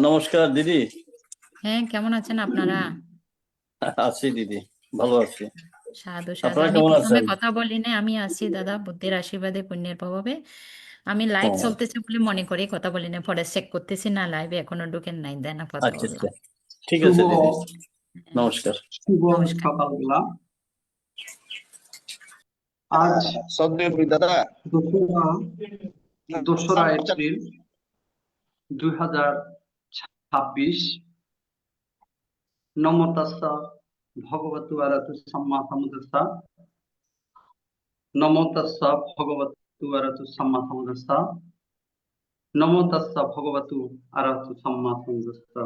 নমস্কার দিদি। হ্যাঁ, কেমন আছেন আপনারা? আছি দিদি, ভালো আছি। সাধু সাধু। আপনারা আমি কেমন প্রথমে আছেন? কথা বলি না, আমি আছি দাদা, বুদ্ধির আশীর্বাদে পুণ্যের প্রভাবে। আমি লাইভ ও, চলতেছে বলে মনে করি কথা বলি না, পরে চেক করতেছি না, লাইভে এখনো ঢুকেন নাই, দেন না কথা আচ্ছা আচ্ছা, বললাম। ঠিক শুভ আছে দিদি। হ্যাঁ, নমস্কার। শুভ নমস্কার। সকালবেলা। আজ দাদা দোসরা দোসরা এপ্রিল 2026। নমো তাস্সা ভগবতু আরহতু সাম্মা সাম্বুদ্দাস্সা। নমো তাস্সা ভগবতু আরহতু সাম্মা সাম্বুদ্দাস্সা। নমো তাস্সা ভগবতু আরহতু সাম্মা সাম্বুদ্দাস্সা।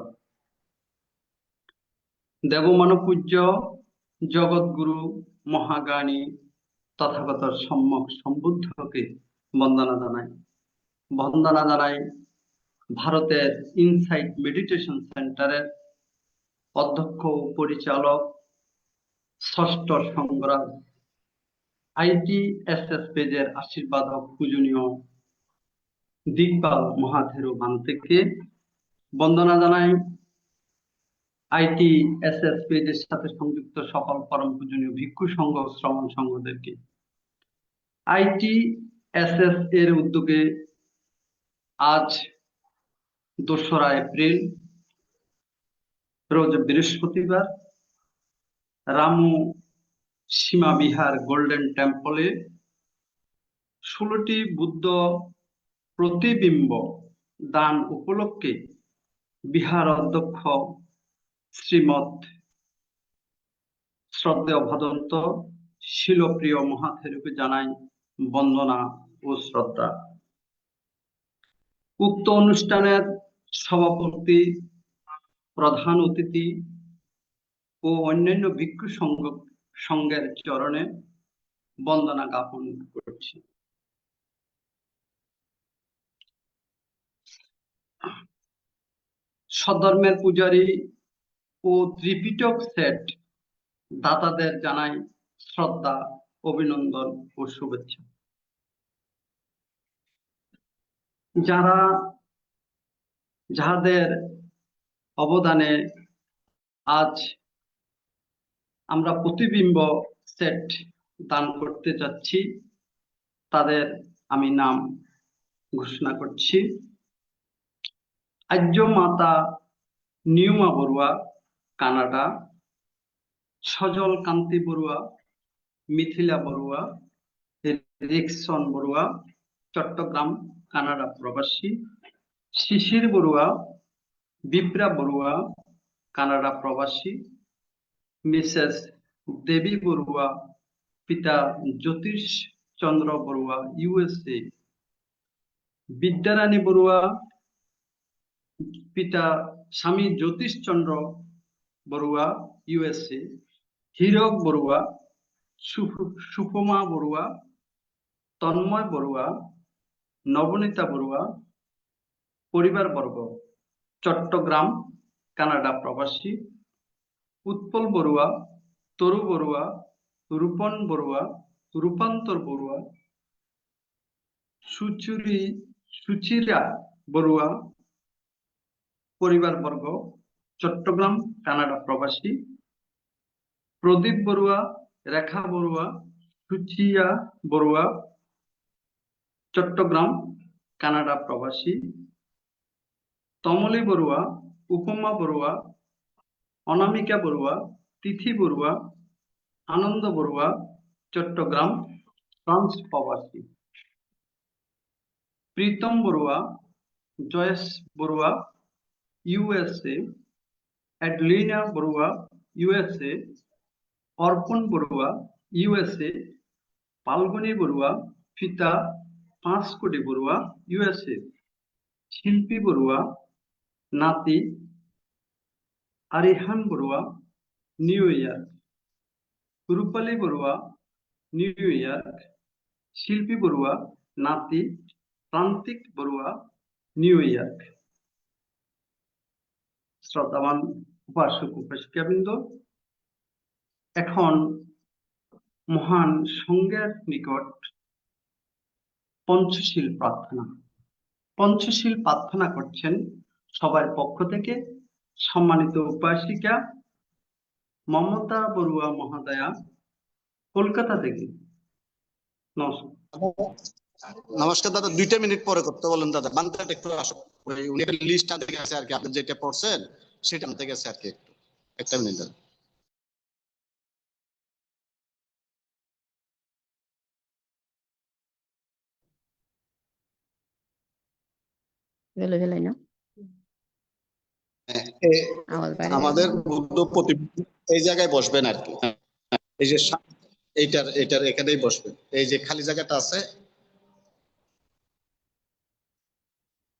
দেবমানব পূজ্য জগৎগুরু মহাজ্ঞানী তথাগত সম্যক সম্বুদ্ধকে বন্দনা জানাই। বন্দনা জানাই ভারতের ইনসাইট মেডিটেশন সেন্টারের অধ্যক্ষ ও পরিচালক ষষ্ঠ সংগ্রাম ITSS পেজের আশীর্বাদক পূজনীয় দিকপাল মহাথেরো বান্তেকে। বন্দনা জানাই ITSS পেজের সাথে সংযুক্ত সকল পরম পূজনীয় ভিক্ষু সংঘ শ্রমণ সংঘদেরকে। ITSS এর উদ্যোগে আজ দোসরা এপ্রিল রোজ বৃহস্পতিবার রামু সীমা বিহার গোল্ডেন টেম্পলে 16টি বুদ্ধ প্রতিবিম্ব দান উপলক্ষে বিহার অধ্যক্ষ শ্রীমৎ শ্রদ্ধেয় ভদন্ত শিলপ্রিয় মহাথেরুকে জানাই বন্দনা ও শ্রদ্ধা। উক্ত অনুষ্ঠানের সভাপতি, প্রধান অতিথি ও অন্যান্য ভিক্ষু সংঘের চরণে বন্দনা জ্ঞাপন করছি। সধর্মের পূজারী ও ত্রিপিটক সেট দাতাদের জানাই শ্রদ্ধা, অভিনন্দন ও শুভেচ্ছা। যাহাদের অবদানে আজ আমরা প্রতিবিম্ব সেট দান করতে যাচ্ছি, তাদের আমি নাম ঘোষণা করছি। আর্য মাতা নিয়মা বড়ুয়া, কানাডা। সজল কান্তি বড়ুয়া, মিথিলা বড়ুয়া, রিকসন বড়ুয়া, চট্টগ্রাম, কানাডা প্রবাসী। শিশির বড়ুয়া, বিপ্রা বড়ুয়া, কানাডা প্রবাসী। মিসেস দেবী বড়ুয়া, পিতা জ্যোতিষ চন্দ্র বড়ুয়া, USA। বিদ্যারানী বড়ুয়া, পিতা স্বামী জ্যোতিষ চন্দ্র বড়ুয়া, USA। হীরক বড়ুয়া, সুপমা বড়ুয়া, তন্ময় বড়ুয়া, নবনীতা বড়ুয়া, পরিবারবর্গ, চট্টগ্রাম, কানাডা প্রবাসী। উৎপল বড়ুয়া, তরু বড়ুয়া, রূপন বড়ুয়া, রূপান্তর বড়ুয়া, সুচিরা বড়ুয়া, পরিবারবর্গ, চট্টগ্রাম, কানাডা প্রবাসী। প্রদীপ বড়ুয়া, রেখা বড়ুয়া, সুচিয়া বড়ুয়া, চট্টগ্রাম, কানাডা প্রবাসী। তমলী বড়ুয়া, উপমা বড়ুয়া, অনামিকা বড়ুয়া, তিথি বড়ুয়া, আনন্দ বড়ুয়া, চট্টগ্রাম, ফ্রান্স প্রবাসী। প্রীতম বড়ুয়া, জয়েশ বড়ুয়া, USA। এডলিনা বড়ুয়া, USA। অর্পণ বড়ুয়া, USA। পালগুনি বড়ুয়া, পিতা 5 কোটি বড়ুয়া, USA। শিল্পী বড়ুয়া, নাতি আরিহান বড়ুয়া, নিউ ইয়র্ক। রূপালী বড়ুয়া, নিউ ইয়র্ক। শিল্পী বড়ুয়া, নাতি প্রান্তিক বড়ুয়া, নিউ ইয়র্ক। শ্রদ্ধাবান উপাসক উপাসিকাবৃন্দ, এখন মহান সংজ্ঞার নিকট পঞ্চশীল প্রার্থনা করছেন সবার পক্ষ থেকে সম্মানিত উপাসিকা মমতা বড়ুয়া মহাদয়া কলকাতা থেকে। নমস্কার। নমস্কার দাদা, 2 মিনিট পরে করতে বলেন দাদা। বান্দাটা একটু আসো, উনি লিস্ট আনতে গেছে আর কি, আপনি যেটা পড়ছেন সেটা আনতে গেছে আর কি। একটু 1 মিনিট দাদা। গেলে গেলাই না হ্যাঁ, আওয়াজ বাইরে আমাদের বুদ্ধ প্রতিমূর্তি এই জায়গায় বসবেন আর কি। এই যে এইটার এখানেই বসবেন। এই যে খালি জায়গাটা আছে,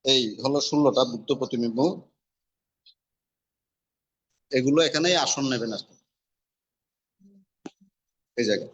এই হলো 16টা বুদ্ধ প্রতিবিম্ব, এগুলো এখানেই আসন নেবেন আর কি, এই জায়গায়।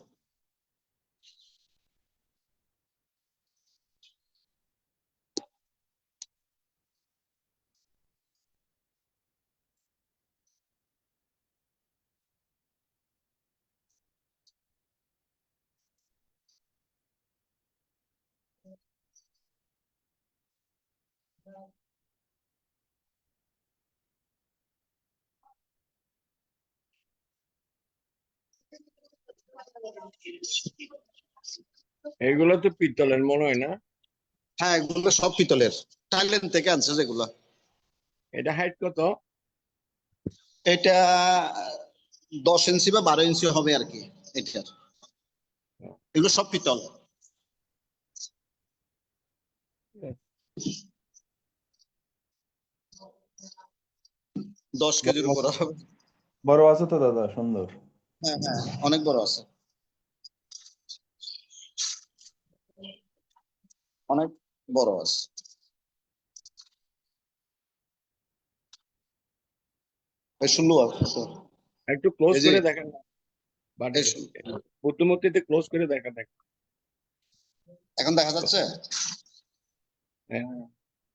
এগুলো তো পিতলের মনে হয় না? হ্যাঁ, এগুলো সব পিতলের, থাইল্যান্ড থেকে আনছে যেগুলো। এটা হাইট কত? এটা 10 ইঞ্চি বা 12 ইঞ্চি হবে আর কি এটার। এগুলো সব পিতল। 10 কেজির উপর হবে। বড় আছে তো দাদা, সুন্দর। হ্যাঁ হ্যাঁ, অনেক বড় আছে, অনেক বড় আছে। এই শুনলো একটু ক্লোজ এই যে করে দেখেন না, বাটে এই শুনলো। বুদ্ধমূর্তিতে ক্লোজ করে দেখা দেখ। এখন দেখা যাচ্ছে? হ্যাঁ,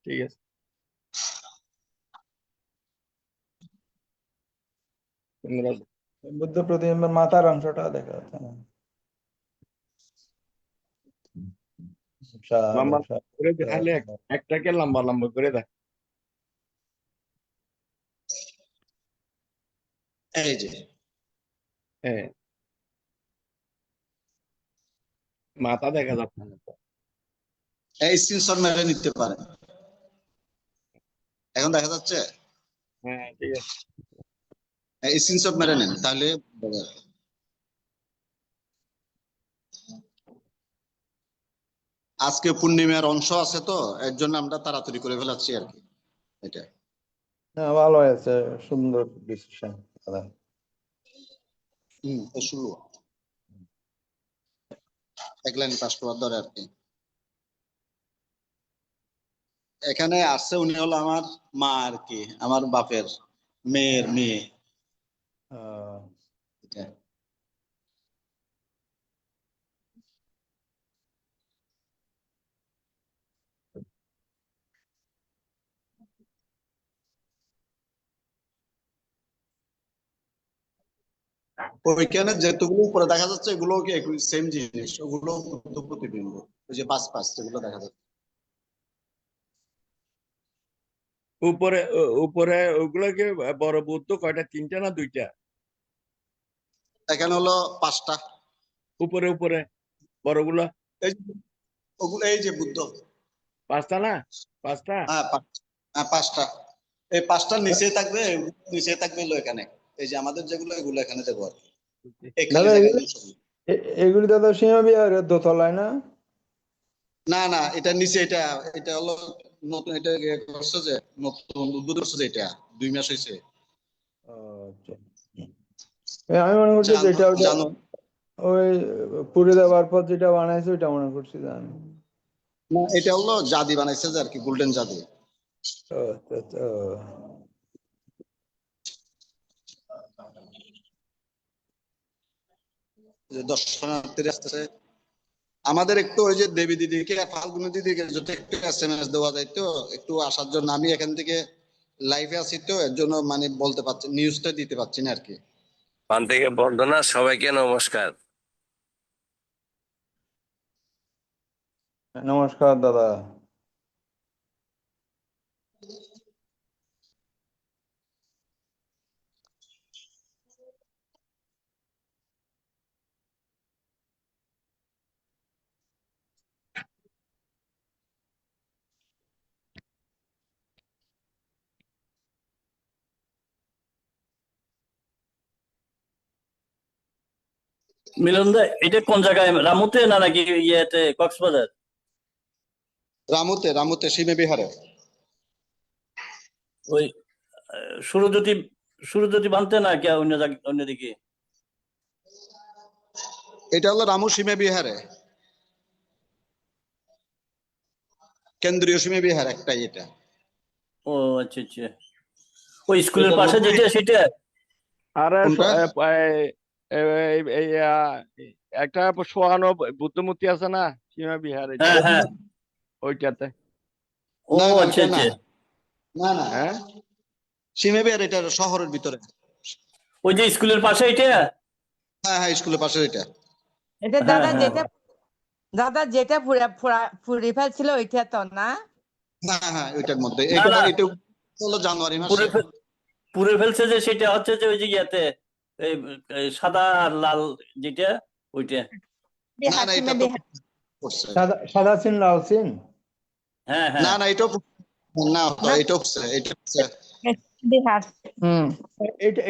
ঠিক আছে। সুন্দর আছে। বুদ্ধ প্রতিবিম্বের মাথার অংশটা দেখা যাচ্ছে না। বিশাল, লম্বা বিশাল। করে দেখালে একটাকে লম্বা লম্বা করে দেখ। এই যে হ্যাঁ, মাথা দেখা যাচ্ছে না তো। এই স্ক্রিনশট মেরে নিতে পারে। এখন দেখা যাচ্ছে? হ্যাঁ, ঠিক আছে। এই স্ক্রিনশট মেরে নেন, তাহলে বোঝা যাবে। আজকে পূর্ণিমার অংশ আছে তো, এর জন্য আমরা তাড়াতাড়ি করে ফেলাচ্ছি আর কি। এটা হ্যাঁ, ভালো হয়েছে, সুন্দর ডিসিশন দাদা। এই শুরু 1 লাইন পাস করার ধরে আর কি। এখানে আসছে, উনি হলো আমার মা আর কি, আমার বাপের মেয়ের মেয়ে। এটা ওইখানে যেগুলো উপরে দেখা যাচ্ছে এগুলো কি সেম জিনিস, ওগুলো বুদ্ধ প্রতিবিম্ব। ওই যে পাঁচ পাঁচ যেগুলো দেখা যাচ্ছে উপরে উপরে ওগুলো কি বড় বুদ্ধ কয়টা? 3টা না 2টা? এখানে হলো 5টা। উপরে উপরে বড়গুলা এই যে ওগুলো, এই যে বুদ্ধ 5টা না? 5টা? হ্যাঁ 5টা। এই 5টার নিচেই থাকবে, নিচে থাকবে হলো এখানে। এই যে আমাদের যেগুলো, এগুলো এখানে দেবো আর কি, এই খালি দাদা জায়গাগুলো সব। এগুলি দাদা সিংহবিহারের দোতলায় না? না না, এটা নিচে, এটা এটা হলো নতুন, এটা করছে যে নতুন উদ্বোধন করছে যে, এটা 2 মাস হয়েছে। আচ্ছা। আমি মনে করছি যেটা ওটা জানো ওই পুড়ে দেওয়ার পর যেটা বানাইছে ওইটা মনে করছি জানি। না, এটা হলো জাদি বানাইছে যে আর কি, গোল্ডেন জাদি। আচ্ছা, আচ্ছা। যে দর্শনার্থীরা আসতেছে, আমাদের একটু ওই যে দেবী দিদিকে, ফাল্গুনি দিদিকে যদি একটু SMS দেওয়া যায় তো, একটু আসার জন্য। আমি এখান থেকে লাইভে আছি তো, এর জন্য মানে বলতে পারছি, নিউজটা দিতে পারছি না আর কি। পান থেকে বন্দনা, সবাইকে নমস্কার। নমস্কার দাদা। মিলন দা, এটা কোন জায়গায়, রামুতে না নাকি ইয়েতে কক্সবাজার? রামুতে, রামুতে সীমে বিহারে। ওই সুরজ্যোতি, সুরজ্যোতি বানতে না কি অন্য অন্যদিকে? এটা হলো রামু সীমে বিহারে, কেন্দ্রীয় সীমে বিহার একটাই এটা। ও আচ্ছা আচ্ছা, ওই স্কুলের পাশে যেটা সেটা? আর কোনটা? একটা সোয়ানো বুদ্ধ মূর্তি আছে না সীমা বিহারে, হ্যাঁ হ্যাঁ, ওইটাতে। ও না না আচ্ছা ওটা না, আচ্ছা, না না হ্যাঁ, সীমে বিহার এটা শহরের ভিতরে। ওই যে স্কুলের পাশে এটা? হ্যাঁ হ্যাঁ, স্কুলের পাশে এটা। এটা হ্যাঁ দাদা হ্যাঁ যেটা দাদা যেটা ফুরে ফেলছিল ওইটা তো না? হ্যাঁ হ্যাঁ, ওইটার মধ্যে না এটা না, এটা হলো জানুয়ারি পুরে মাসে। পুরে ফেলছে যে সেটা হচ্ছে যে ওই যে ইয়াতে, এই এই সাদা আর লাল যেটা, ওইটা? না বিহার না, সীমে এটা তো বিহার করছে। সাদা সাদা সিন লাল সিন। হ্যাঁ না হ্যাঁ, না, এটাও না তো, না, এটা হচ্ছে, এটা হচ্ছে। বিহার।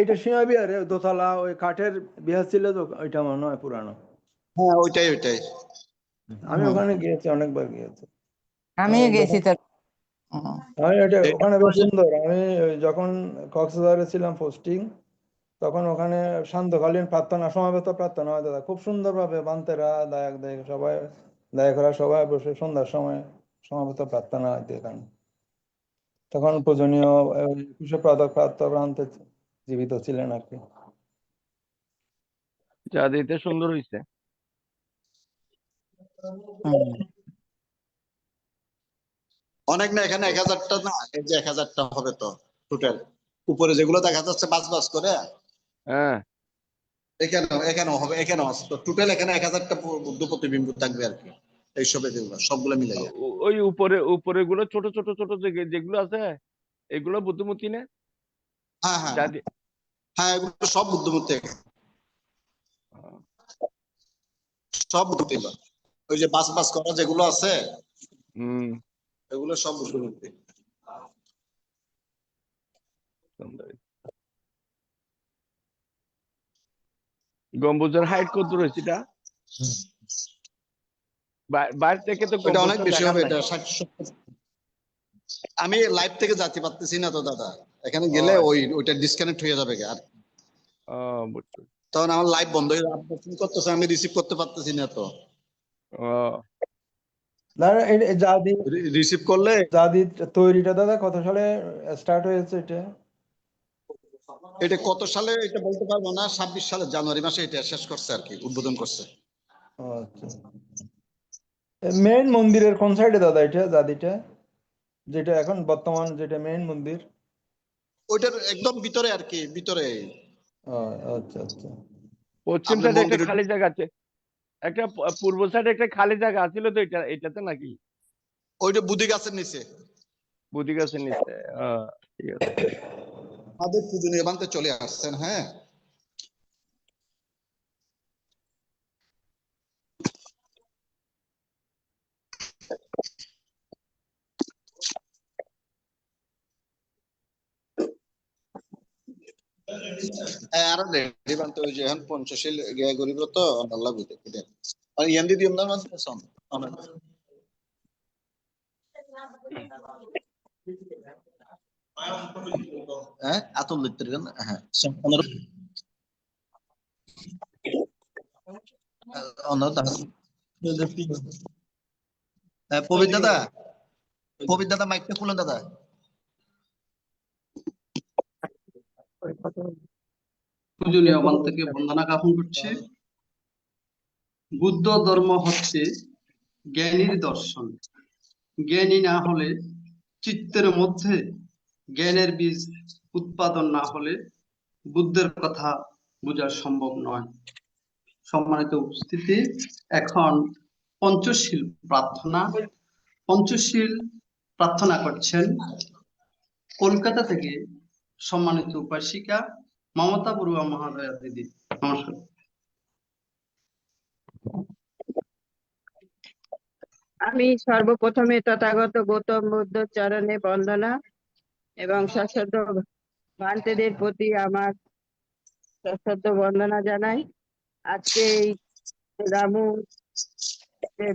এটা সীমা বিহারে দোতলা ওই কাঠের বিহার ছিল তো, ওইটা মনে হয় পুরানো। হ্যাঁ ওইটাই ওইটাই। আমি ওখানে গিয়েছি, অনেকবার গিয়েছি। আমিও আমি গেছি তো। ওখানে বেশ সুন্দর। আমি ওই যখন কক্সবাজারে ছিলাম পোস্টিং, তখন ওখানে সান্ধ্যকালীন প্রার্থনা, সমাবেত প্রার্থনা হয় দাদা, খুব সুন্দরভাবে বান্তেরা দায়ক দেয় সবাই, দায়করা সবাই বসে সন্ধ্যার সময় সমাবেত প্রার্থনা হয় এখানে। তখন পূজনীয় একুশে পদক প্রাপ্ত প্রান্তে জীবিত ছিলেন আর কি। যা দিতে সুন্দর হয়েছে। অনেক না, এখানে 1000টা না, এই যে 1000টা হবে তো টোটাল। উপরে যেগুলো দেখা যাচ্ছে বাস বাস করে, হ্যাঁ, এখানেও হবে, এখানেও আছে তো টোটাল। এখানে 1000টা বুদ্ধ প্রতিবিম্ব থাকবে আর কি, এইসবে যেগুলো সবগুলো মিলাইয়া। ওই উপরে উপরে গুলো ছোট ছোট ছোট যেগুলো আছে, এগুলো বুদ্ধমূর্তি না? হ্যাঁ হ্যাঁ যা দি- হ্যাঁ, এগুলো সব বুদ্ধমূর্তি, সব বুদ্ধমূর্তি। ওই যে বাস বাস করা যেগুলো আছে, হুম, এগুলো সব বুদ্ধমূর্তি। সুন্দর। গম্বুজের হাইট কত দূর হয়েছে এটা? বাইরে থেকে তো এটা অনেক গম্বুজটা বেশি দেখার হবে, নাই। এটা 60-70। আমি লাইভ থেকে যেতে পারতেছি না তো দাদা, এখানে ও গেলে ওইটা ডিসকানেক্ট হয়ে যাবে আর ও, বুঝছো। তখন আমার লাইভ বন্ধ হয়ে যাবে, করতেছে, আমি রিসিভ করতে পারতেছি না তো। ও, দাদা জাদি, রিসিভ করলে জাদি তৈরিটা দাদা কত সালে স্টার্ট হয়েছে এটা? এটা কত সালে এটা বলতে পারবো না, 26 সালের জানুয়ারি মাসে এটা শেষ করছে আর কি, উদ্বোধন করছে। ও আচ্ছা, মেইন মন্দিরের কোন সাইডে দাদা এটা জাদিটা, যেটা এখন বর্তমান যেটা মেইন মন্দির? ওইটার একদম ভিতরে আর কি, ভিতরে। ও আচ্ছা আচ্ছা। পশ্চিম আপনি সাইডে একটা মন্দিরে খালি জায়গা আছে, একটা পূর্ব সাইডে একটা খালি জায়গা আছিল তো, এটাতে নাকি? ওইটা বুদ্ধি গাছের নিচে। বুদ্ধি গাছের নিচে। ঠিক আছে। আমাদের পূজনীয় বানতে চলে আসছেন। হ্যাঁ, আরো রেডি বানতে ওই যে এখন পঞ্চশীল গিয়া করিব তো আল্লাহ বুঝে কিদেন আর ইয়ান্দি দিম না মানে সন অনেক। হ্যাঁ আতুল লিখতে গেল। হ্যাঁ অনর পবিত্র দাদা, পবিত্র দাদা মাইকটা খুলেন দাদা। পূজনীয় বান্তাকে বন্দনা জ্ঞাপন করছে। বুদ্ধ ধর্ম হচ্ছে জ্ঞানীর দর্শন। জ্ঞানী না হলে, চিত্তের মধ্যে জ্ঞানের বীজ উৎপাদন না হলে বুদ্ধের কথা বোঝা সম্ভব নয়। সম্মানিত উপস্থিতি, এখন পঞ্চশীল প্রার্থনা করছেন কলকাতা থেকে সম্মানিত উপাসিকা মমতা বড়ুয়া মহাদয়া দিদি। নমস্কার। আমি সর্বপ্রথমে তথাগত গৌতম বুদ্ধ চরণে বন্দনা এবং সশ্রদ্ধ ভান্তেদের প্রতি আমার সশ্রদ্ধ বন্দনা জানাই। আজকে এই রামু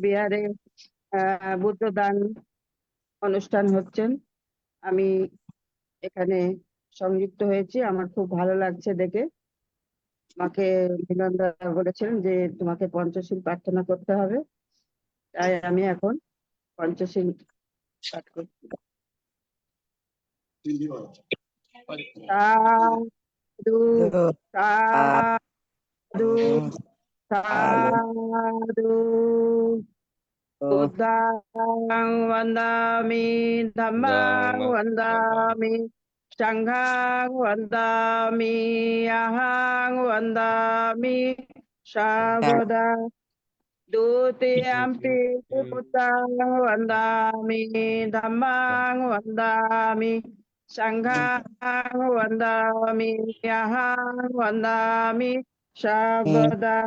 বিহারে বুদ্ধদান অনুষ্ঠান হচ্ছেন, আমি এখানে সংযুক্ত হয়েছি। আমার খুব ভালো লাগছে দেখে। আমাকে মিলন দা বলেছিলেন যে তোমাকে পঞ্চশীল প্রার্থনা করতে হবে, তাই আমি এখন পঞ্চশীল পাঠ করছি। সাধু সাধু সাধু বুদ্ধাং বন্দামি ধম্মাং বন্দামি সংঘাং বন্দামি অহং বন্দামি সর্বদা দ্বিতীয়ম্পি বুদ্ধাং বন্দামি ধম্মাং বন্দামি সংঘাং বন্দামি অহং বন্দামি সর্বদা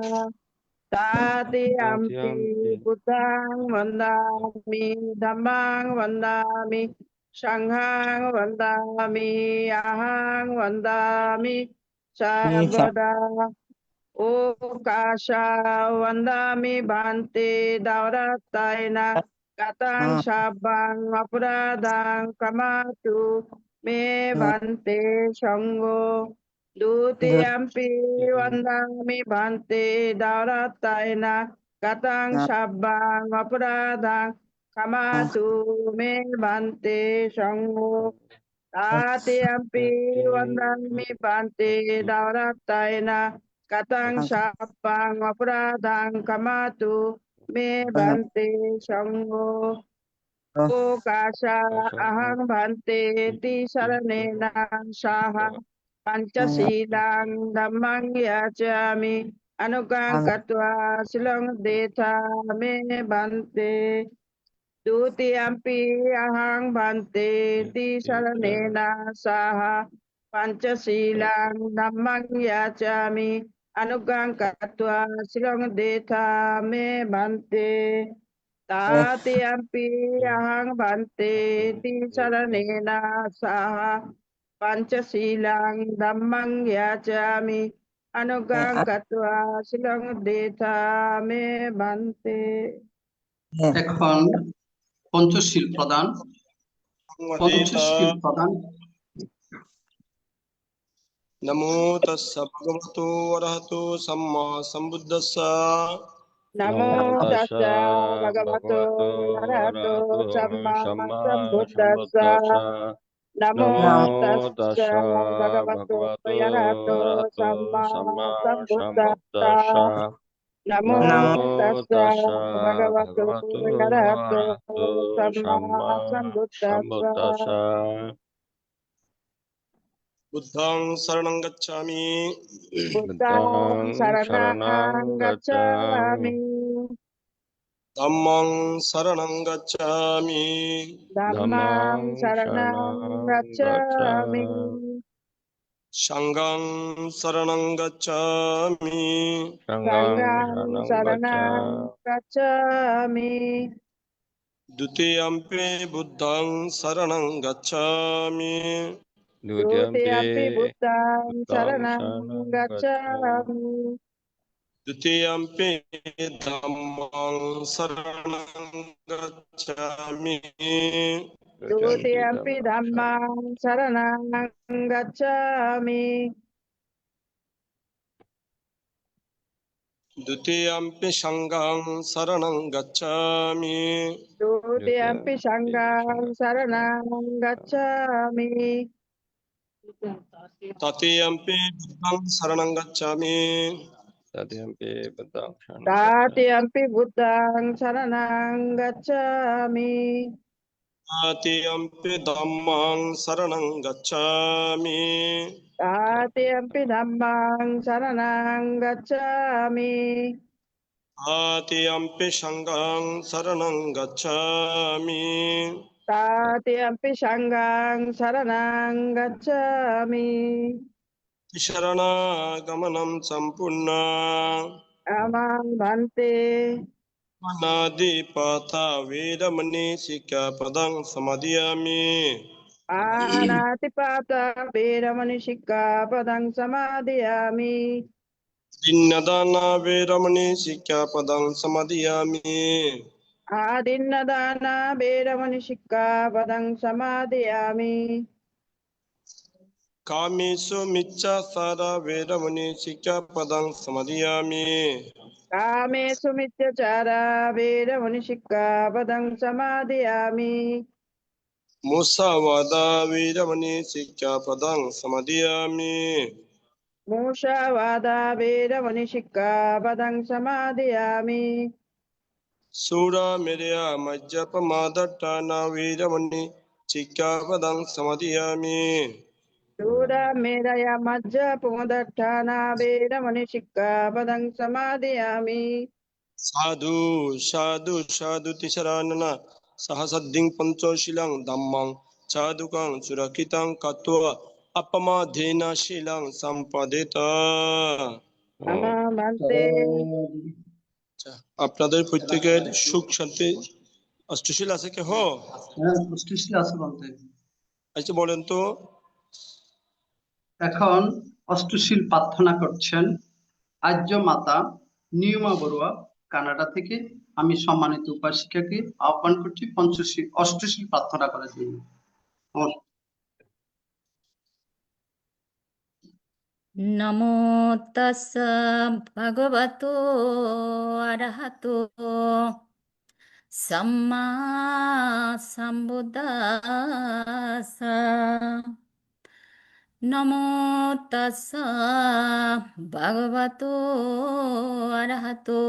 Tatiampi Buddhang Vandami Dhammang Vandami Sanghang Vandami Ahang Vandami Sarvada Okasha Vandami Bhante Daurataina Katang Sabang Apradang Kamatu Me Bhante Sangho Dutiyampi Vandami Bhante Daurataina Katang Sabang Apradang Kamatu Me Bhante Sangho Tatiyampi Vandami Bhante Daurataina Katang Sabang Apradang Kamatu Me Bhante Sangho Okasha Ahang Bhante Ti Saranena Saha Panchasilang Dhammang Yachami Anugang Katwa Silang Detha Me Bhante Dutiyampi Ahang Bhante Ti Saranena Saha Panchasilang Dhammang Yachami Anugang Katwa Silang Detha Me Bhante Tatiyampi Ahang Bhante Ti Saranena Saha Panchasilang Dhammang Yachami Anugang Katwa Silang Detha Me Bhante এখন পঞ্চশীল প্রদান। পঞ্চশীল প্রদান। নমো তাস্সা ভগবতো অরহতো Samaa সম্বুদ্ধস্সা Namo tassa bhagavato arahato samma sambuddhassa. Namo tassa bhagavato arahato samma sambuddhassa. Namo tassa bhagavato arahato samma sambuddhassa. বুদ্ধং শরণং গচ্ছামি Buddhang saranang gacchami. ধম্মং শরণং গচ্ছামি Dhammang saranang gacchami. সংঘং শরণং গচ্ছামি Sanghang saranang gacchami. দ্বিতীয়ম্পি বুদ্ধং শরণং গচ্ছামি Dutiyampi buddhang saranang gacchami. দ্বিতীয়ম্পি ধম্মং শরণং গচ্ছামি Dutiyampi dhammang saranang gacchami. দ্বিতীয়ম্পি সংঘং শরণং গচ্ছামি Dutiyampi sanghang saranang gacchami. তৃতীয়ম্পি বুদ্ধং শরণং গচ্ছামি Tatiyampi buddhang saranang gacchami. তৃতীয়ম্পি ধম্মং শরণং গচ্ছামি Tatiyampi dhammang saranang gacchami. তৃতীয়ম্পি সংঘং শরণং গচ্ছামি Tatiyampi sanghang saranang gacchami. শরণাগমনম সম্পূর্ণ Amang bhante. অনাদিপাতা Vedmani শিক্ষাপদং সমাদিয়ামি Anatipata veramani sikkhapadang samadhiyami. Dinnadana Veramani Sikyapadang Samadhiyami. आदिन्नदाना वेरमणि सिक्खापदं समादयामि Kamesu Michchasara Veramani Sikyapadang Samadhiyami. कामेषु मिथ्याचारा वेरमणि सिक्खापदं समादयामि Musawada Veramani Sikyapadang Samadhiyami. मूषावादा वेरमणि सिक्खापदं समादयामि Sura Mereya Majjapamadatana Veramani Sikyapadang Samadhiyami. दूरा मेरय मज्ज पुमदत्ताना वेरमणि सिक्खापदं समादयामि Sadhu, sadhu, sadhu tisaranana sahasadding panchoshilang dhammang sadhukang surakitang katva apamadhena shilang sampadeta. मम भन्ते আচ্ছা, আপনাদের প্রত্যেকের সুখ শান্তি অষ্টশীল আছে কে হো? হ্যাঁ, অষ্টশীল আছে বলতে। আচ্ছা বলেন তো, এখন অষ্টশীল প্রার্থনা করছেন আর্য মাতা নিয়মা বড়ুয়া কানাডা থেকে। আমি সম্মানিত উপাসিকাকে আহ্বান করছি পঞ্চশীল অষ্টশীল প্রার্থনা করার জন্য। নমস্কার। নমো তস্স ভগবতো অরহতো সম্মা সম্বুদ্দাস্স নমো তস্স ভগবতো অরহতো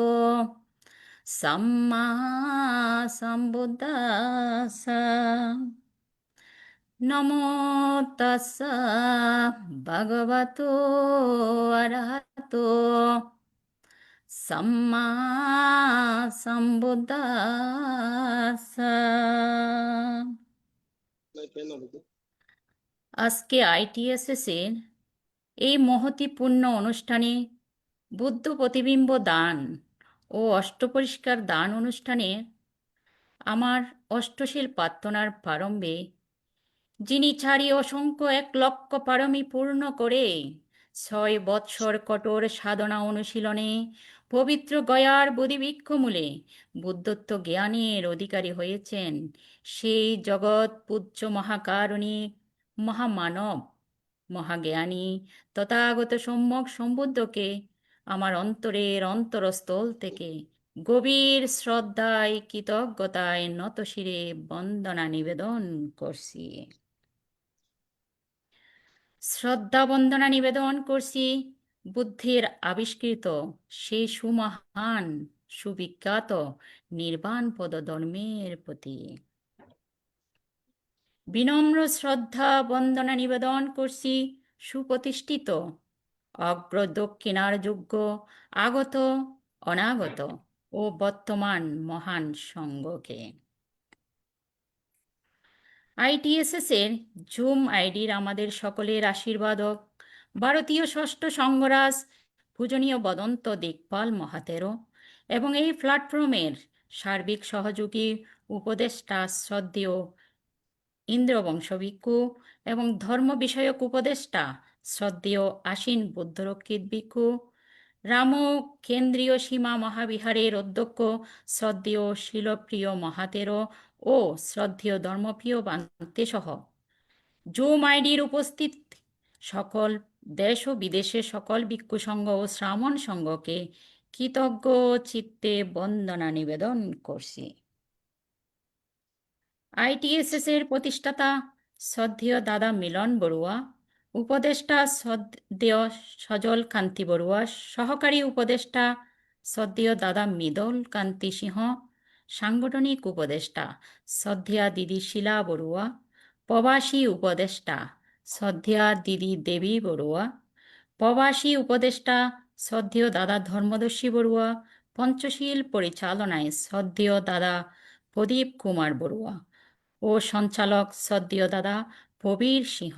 সম্মা সম্বুদ্দাস্স নমো তস্স ভগবতো অরহতো সম্মা সম্বুদ্দাস্স আজকে আইটিএসএস-এর এই মহতিপূর্ণ অনুষ্ঠানে বুদ্ধ প্রতিবিম্ব দান ও অষ্টপরিষ্কার দান অনুষ্ঠানে আমার অষ্টশীল প্রার্থনার প্রারম্ভে যিনি ছাড়ি অসংখ্য 1,00,000 পারমি পূর্ণ করে 6 বৎসর কঠোর সাধনা অনুশীলনে পবিত্র গয়ার বোধিবৃক্ষমূলে বুদ্ধত্ব জ্ঞানের অধিকারী হয়েছেন সেই জগৎ পূজ্য মহাকারণিক মহামানব মহাজ্ঞানী তথাগত সম্যক সম্বুদ্ধকে আমার অন্তরের অন্তরস্থল থেকে গভীর শ্রদ্ধায় কৃতজ্ঞতায় নতশিরে বন্দনা নিবেদন করছি। শ্রদ্ধা বন্দনা নিবেদন করছি বুদ্ধের আবিষ্কৃত সেই সুমহান সুবিখ্যাত নির্বাণ পদ ধর্মের প্রতি। বিনম্র শ্রদ্ধা বন্দনা নিবেদন করছি সুপ্রতিষ্ঠিত অগ্র দক্ষিণার যোগ্য আগত অনাগত ও বর্তমান মহান সঙ্ঘকে। আইটিএসএস-এর জুম আইডির আমাদের সকলের আশীর্বাদক ভারতীয় ষষ্ঠ সংঘরাজ পূজনীয় বদন্ত দিকপাল মহাতেরো এবং এই প্ল্যাটফর্মের সার্বিক সহযোগী উপদেষ্টা শ্রদ্ধেয় ইন্দ্রবংশ ভিক্ষু এবং ধর্ম বিষয়ক উপদেষ্টা শ্রদ্ধেয় আসীন বুদ্ধরক্ষিত ভিক্ষু রাম কেন্দ্রীয় সীমা মহাবিহারের অধ্যক্ষ শ্রদ্ধেয় শিলপ্রিয় মহাতেরো ও শ্রদ্ধেয় ধর্মপ্রিয় বান্তে সহ জুম আইডির উপস্থিত সকল দেশ ও বিদেশের সকল ভিক্ষু সংঘ ও শ্রামণ সংঘকে কৃতজ্ঞ চিত্তে বন্দনা নিবেদন করছি। আইটিএসএস-এর প্রতিষ্ঠাতা শ্রদ্ধেয় দাদা মিলন বড়ুয়া, উপদেষ্টা শ্রদ্ধেয় সজল কান্তি বড়ুয়া, সহকারী উপদেষ্টা শ্রদ্ধেয় দাদা মৃদল কান্তি সিংহ, সাংগঠনিক উপদেষ্টা শ্রদ্ধেয়া দিদি শিলা বড়ুয়া, প্রবাসী উপদেষ্টা শ্রদ্ধেয়া দিদি দেবী বড়ুয়া, প্রবাসী উপদেষ্টা শ্রদ্ধেয় দাদা ধর্মদর্শী বড়ুয়া, পঞ্চশীল পরিচালনায় শ্রদ্ধেয় দাদা প্রদীপ কুমার বড়ুয়া ও সঞ্চালক শ্রদ্ধেয় দাদা প্রবীর সিংহ।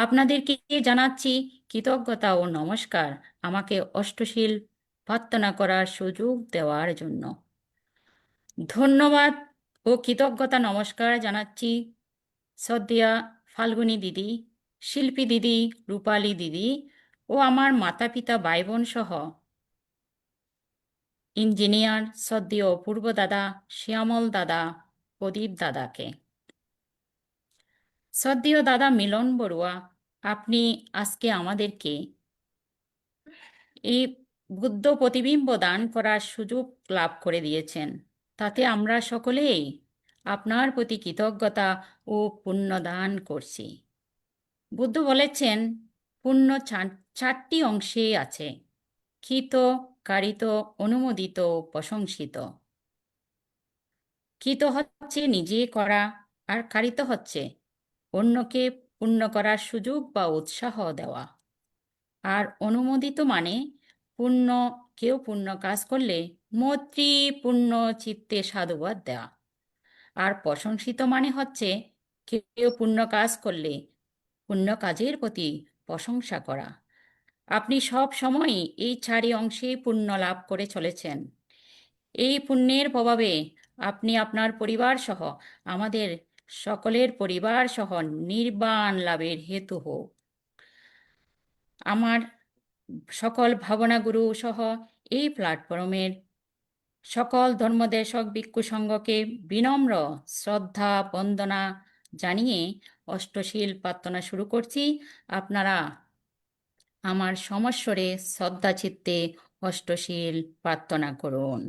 আপনাদেরকে জানাচ্ছি কৃতজ্ঞতা ও নমস্কার আমাকে অষ্টশীল প্রার্থনা করার সুযোগ দেওয়ার জন্য। ধন্যবাদ ও কৃতজ্ঞতা নমস্কার জানাচ্ছি শ্রদ্ধেয়া ফাল্গুনী দিদি, শিল্পী দিদি, রূপালী দিদি, ও আমার মাতা পিতা ভাই বোন সহ ইঞ্জিনিয়ার শ্রদ্ধেয় অপূর্ব দাদা, শ্যামল দাদা, প্রদীপ দাদাকে। শ্রদ্ধেয় দাদা মিলন বড়ুয়া, আপনি আজকে আমাদেরকে এই বুদ্ধ প্রতিবিম্ব দান করার সুযোগ লাভ করে দিয়েছেন। তাতে আমরা সকলেই আপনার প্রতি কৃতজ্ঞতা ও পুণ্য দান করছি। বুদ্ধ বলেছেন, পুণ্য চারটি অংশে আছে: কৃত, কারিত, অনুমোদিত, প্রশংসিত। কৃত হচ্ছে নিজে করা, আর কারিত হচ্ছে অন্যকে পুণ্য করার সুযোগ বা উৎসাহ দেওয়া। আর অনুমোদিত মানে কেউ পুণ্য কাজ করলে মৈত্রী পূর্ণ চিত্তে সাধুবাদ দেওয়া। আর প্রশংসিত মানে হচ্ছে কেউ পুণ্য কাজ করলে পুণ্য কাজের প্রতি প্রশংসা করা। আপনি সব সময়ই এই চারি অংশে পুণ্য লাভ করে চলেছেন। এই পুণ্যের প্রভাবে আপনি আপনার পরিবার সহ আমাদের সকলের পরিবার সহ নির্বাণ লাভের হেতু হোক। আমার সকল ভাবনা গুরু সহ এই প্ল্যাটফর্মের সকল ধর্মদেশক ভিক্ষু সংঘকে বিনম্র শ্রদ্ধা বন্দনা জানিয়ে অষ্টশীল প্রার্থনা শুরু করছি। আপনারা আমার সমস্বরে শ্রদ্ধা চিত্তে অষ্টশীল প্রার্থনা করুন।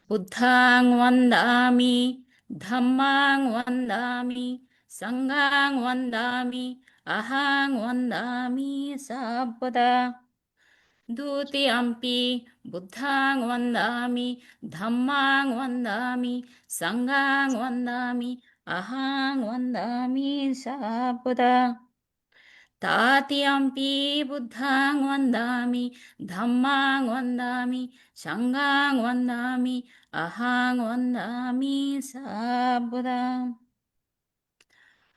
বুদ্ধাং বন্দামি, ধম্মাং বন্দামি, সংঘাং বন্দামি, অহং বন্দামি সর্বদা। দ্বিতীয়ম্পি বুদ্ধাং বন্দামি, ধম্মাং বন্দামি, সংঘাং বন্দামি, অহং বন্দামি সর্বদা। তাতিয়ম্পি বুদ্ধাং বন্দামি, ধম্মাং বন্দামি, সংঘাং বন্দামি, অহং বন্দামি সর্বদা।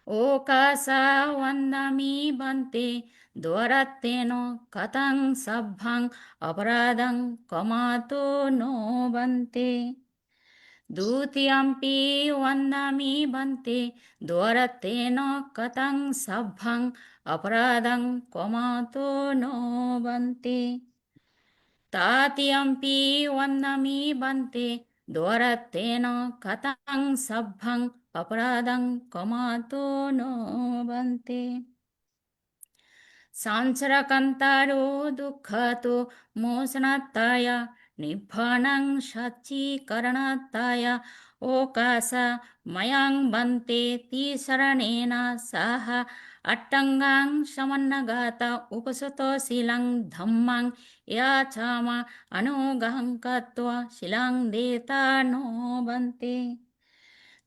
ওকাসা বন্দামি বন্তে দ্বারাত্তেন কতং সভ্যং অপরাধং কমাতো নো বন্তে। দ্বিতীয়ম্পি বন্দামি বন্তে দ্বারাত্তেন কতং সভ্যং অপরাধং কমাতো নো বন্তে। তাতিয়ম্পি বন্দামি বন্তে দ্বারাত্তেন কতং সভ্যং অপরাধং কমাতো নো বন্তে। সংসারকান্তারো দুঃখাতো মোচনাত্তায় নিব্বাণং সচ্চীকরণাত্তায় ওকাসা ময়ং বন্তে তিসরণেন সহ অট্টাঙ্গাং সমন্নগত উপসতশীলং ধম্মাং ইয়াচামা অনুগহং কত্वा শিলং দেতা নো বন্তে।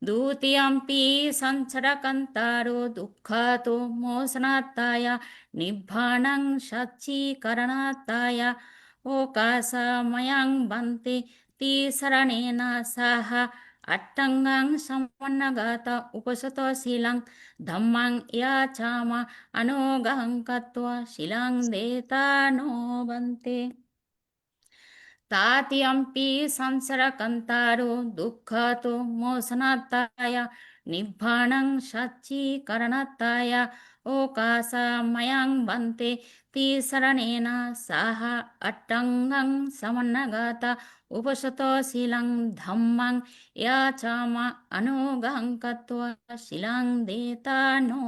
দ্বিতীয়ম্পি সংসারকান্তারো দুঃখাতো মোচনাত্তায় নিব্বাণং সচ্চীকরণাত্তায় ওকাসা ময়ং বন্তে তিসরণেন সহ অট্টাঙ্গাং সমন্নগত উপসতশীলং ধম্মাং ইয়াচামা অনুগহং কত্वा শিলং দেতা নো বন্তে। তাতিয়ম্পি সংসারকান্তারো দুঃখাতো মোচনাত্তায় নিব্বাণং সচ্চীকরণাত্তায় ওকাসা ময়ং বন্তে তিসরণেন সহ অট্টাঙ্গাং সমন্নগত উপসতশীলং ধম্মাং ইয়াচামা অনুগহং কত্वा শিলং দেতা নো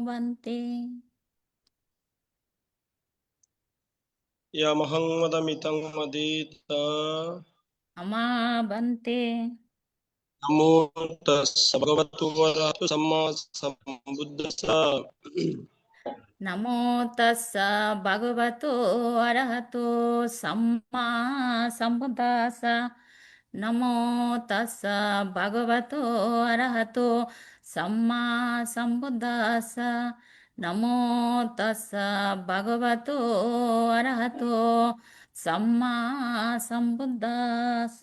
বন্তে। यमहं वदमितं मदिता আমা বন্তে। नमो तस्स भगवतो वरहतो सम्मा सम्बुद्धस्स নমো তস্স ভগবতো অরহতো সম্মা সম্বুদ্ধাস্স। নমো তস্স ভগবতো অরহতো সম্মা সম্বুদ্ধাস্স। নমো তস্স ভগবতো অরহতো সম্মা সম্বুদ্ধাস্স।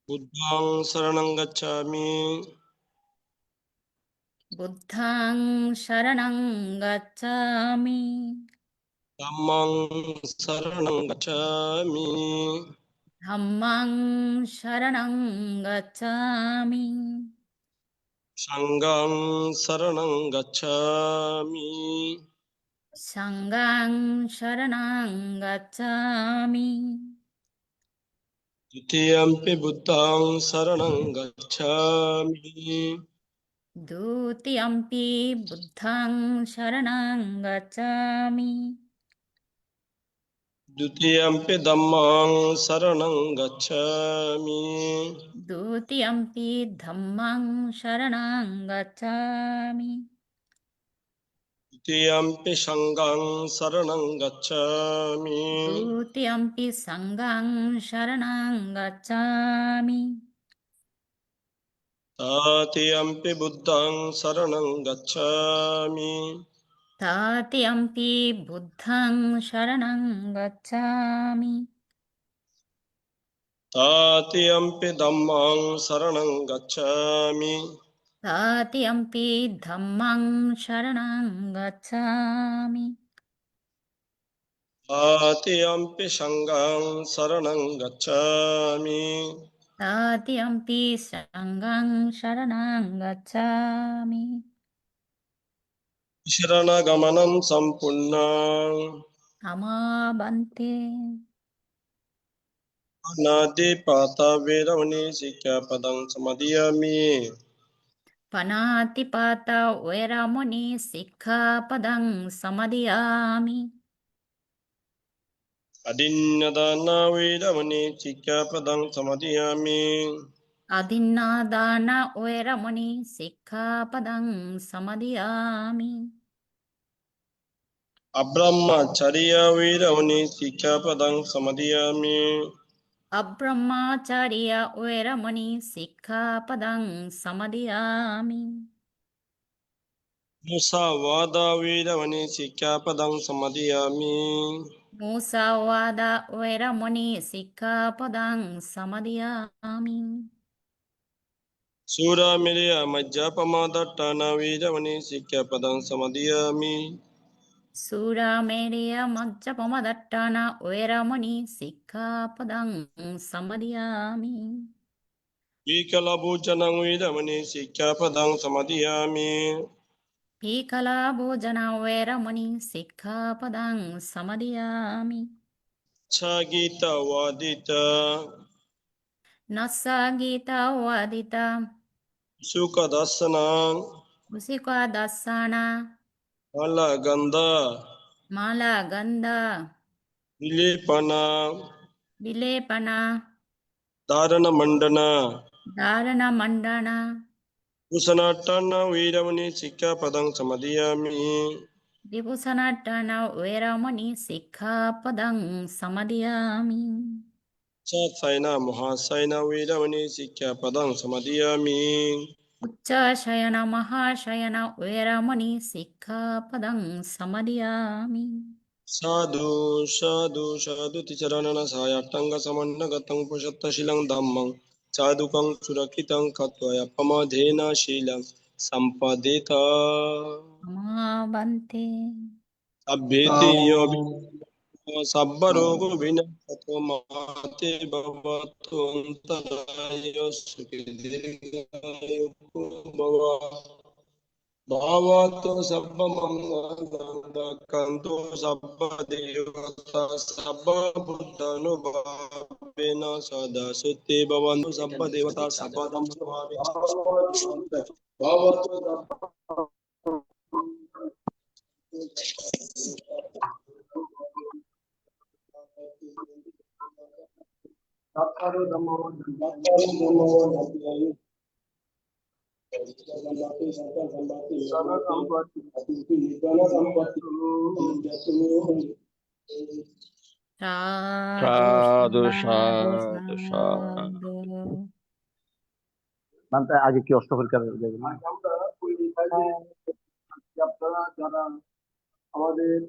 बुद्धं शरणं गच्छामि বুদ্ধাং শরণং গচ্ছামি, धम्मं शरणं गच्छामि ধম্মাং শরণং গচ্ছামি, संघं शरणं गच्छामि Sanghang Sharanang Gacchami. Dutiyampi buddhaṃ saraṇaṃ gacchāmi. Dutiyampi Buddhaṃ Sharanang Gacchami. Dutiyampi dhammaṃ saraṇaṃ gacchāmi. Dutiyampi Dhammang Sharanang Gacchami. Dutiyampi saṅghāṃ saraṇaṃ gacchāmi. Dutiyampi Sanghang Sharanang Gacchami. Tatiyampi buddhaṃ saraṇaṃ gacchāmi. Tatiyampi Buddhaṃ Sharanang Gacchami. Tatiyampi dhammaṃ saraṇaṃ gacchāmi. Tatiyampi Dhammang Sharanang Gacchami. Tatiyampi saṅghāṃ saraṇaṃ gacchāmi. Tatiyampi Sanghang Sharanang Gacchami. Sharanagamanam sampurnaṃ Amabante. Anādipāta veramani sikkhapadam samadhiyami. Panatipata Veramani Sikkhapadam Samadhiyami. Adinnadana veramani sikkhapadam samadhiyami. Adinādāna Veramani Sikkhapadam Samadhiyami. Abrahmacharya veramani sikkhapadam samadhiyami. Abrahmacharya Veramani Sikkhapadam Samadhiyami. Musavāda veramani sikkhapadam samadhiyami. Musavāda Veramani Sikkhapadam Samadhiyami. Suramirya majjapamadatthana veramani sikkhapadam samadhiyami. Suramereya Majjapamadatthana Veramani Sikkhapadam Samadhiyami. Vikalabhojanam veramani sikkhapadam samadhiyami. Pikala Bhojana Veramani Sikkhapadam Samadhiyami. Chagita vadita Nasagita Vadita sukha dasana Usika Dasana mala gandha Mala Gandha vilepana Vilepana dharana mandana Dharana Mandana kusanatana veramani sikkhapadam samadhiyami. Vibhusanatana Veramani Sikkhapadam Samadhiyami. Satsayana mahasayana veramani sikkhapadam samadhiyami. Uccashayana Mahashayana Veramani Sikkhapadam Samadhiyami. Sadhu sadhu sadhu ticharanana sayatanga samannagatam pushatta shilang dhammam sadhukam surakitam katvaya pamadhena shilang sampadeta. Amabante. Abheti yobi sabba rogo vinasato mahate bhavato antarayo sukhi dirghayo bhava bhavato sabba mangalam kanto sabba devata sabba buddhano bhavena sada sutte bhavantu sabba devata sabba dhamma bhavato Sadhu, sadhu, sadhu. আগে কি অষ্টপ্রকার যাবে না আপনারা যারা আমাদের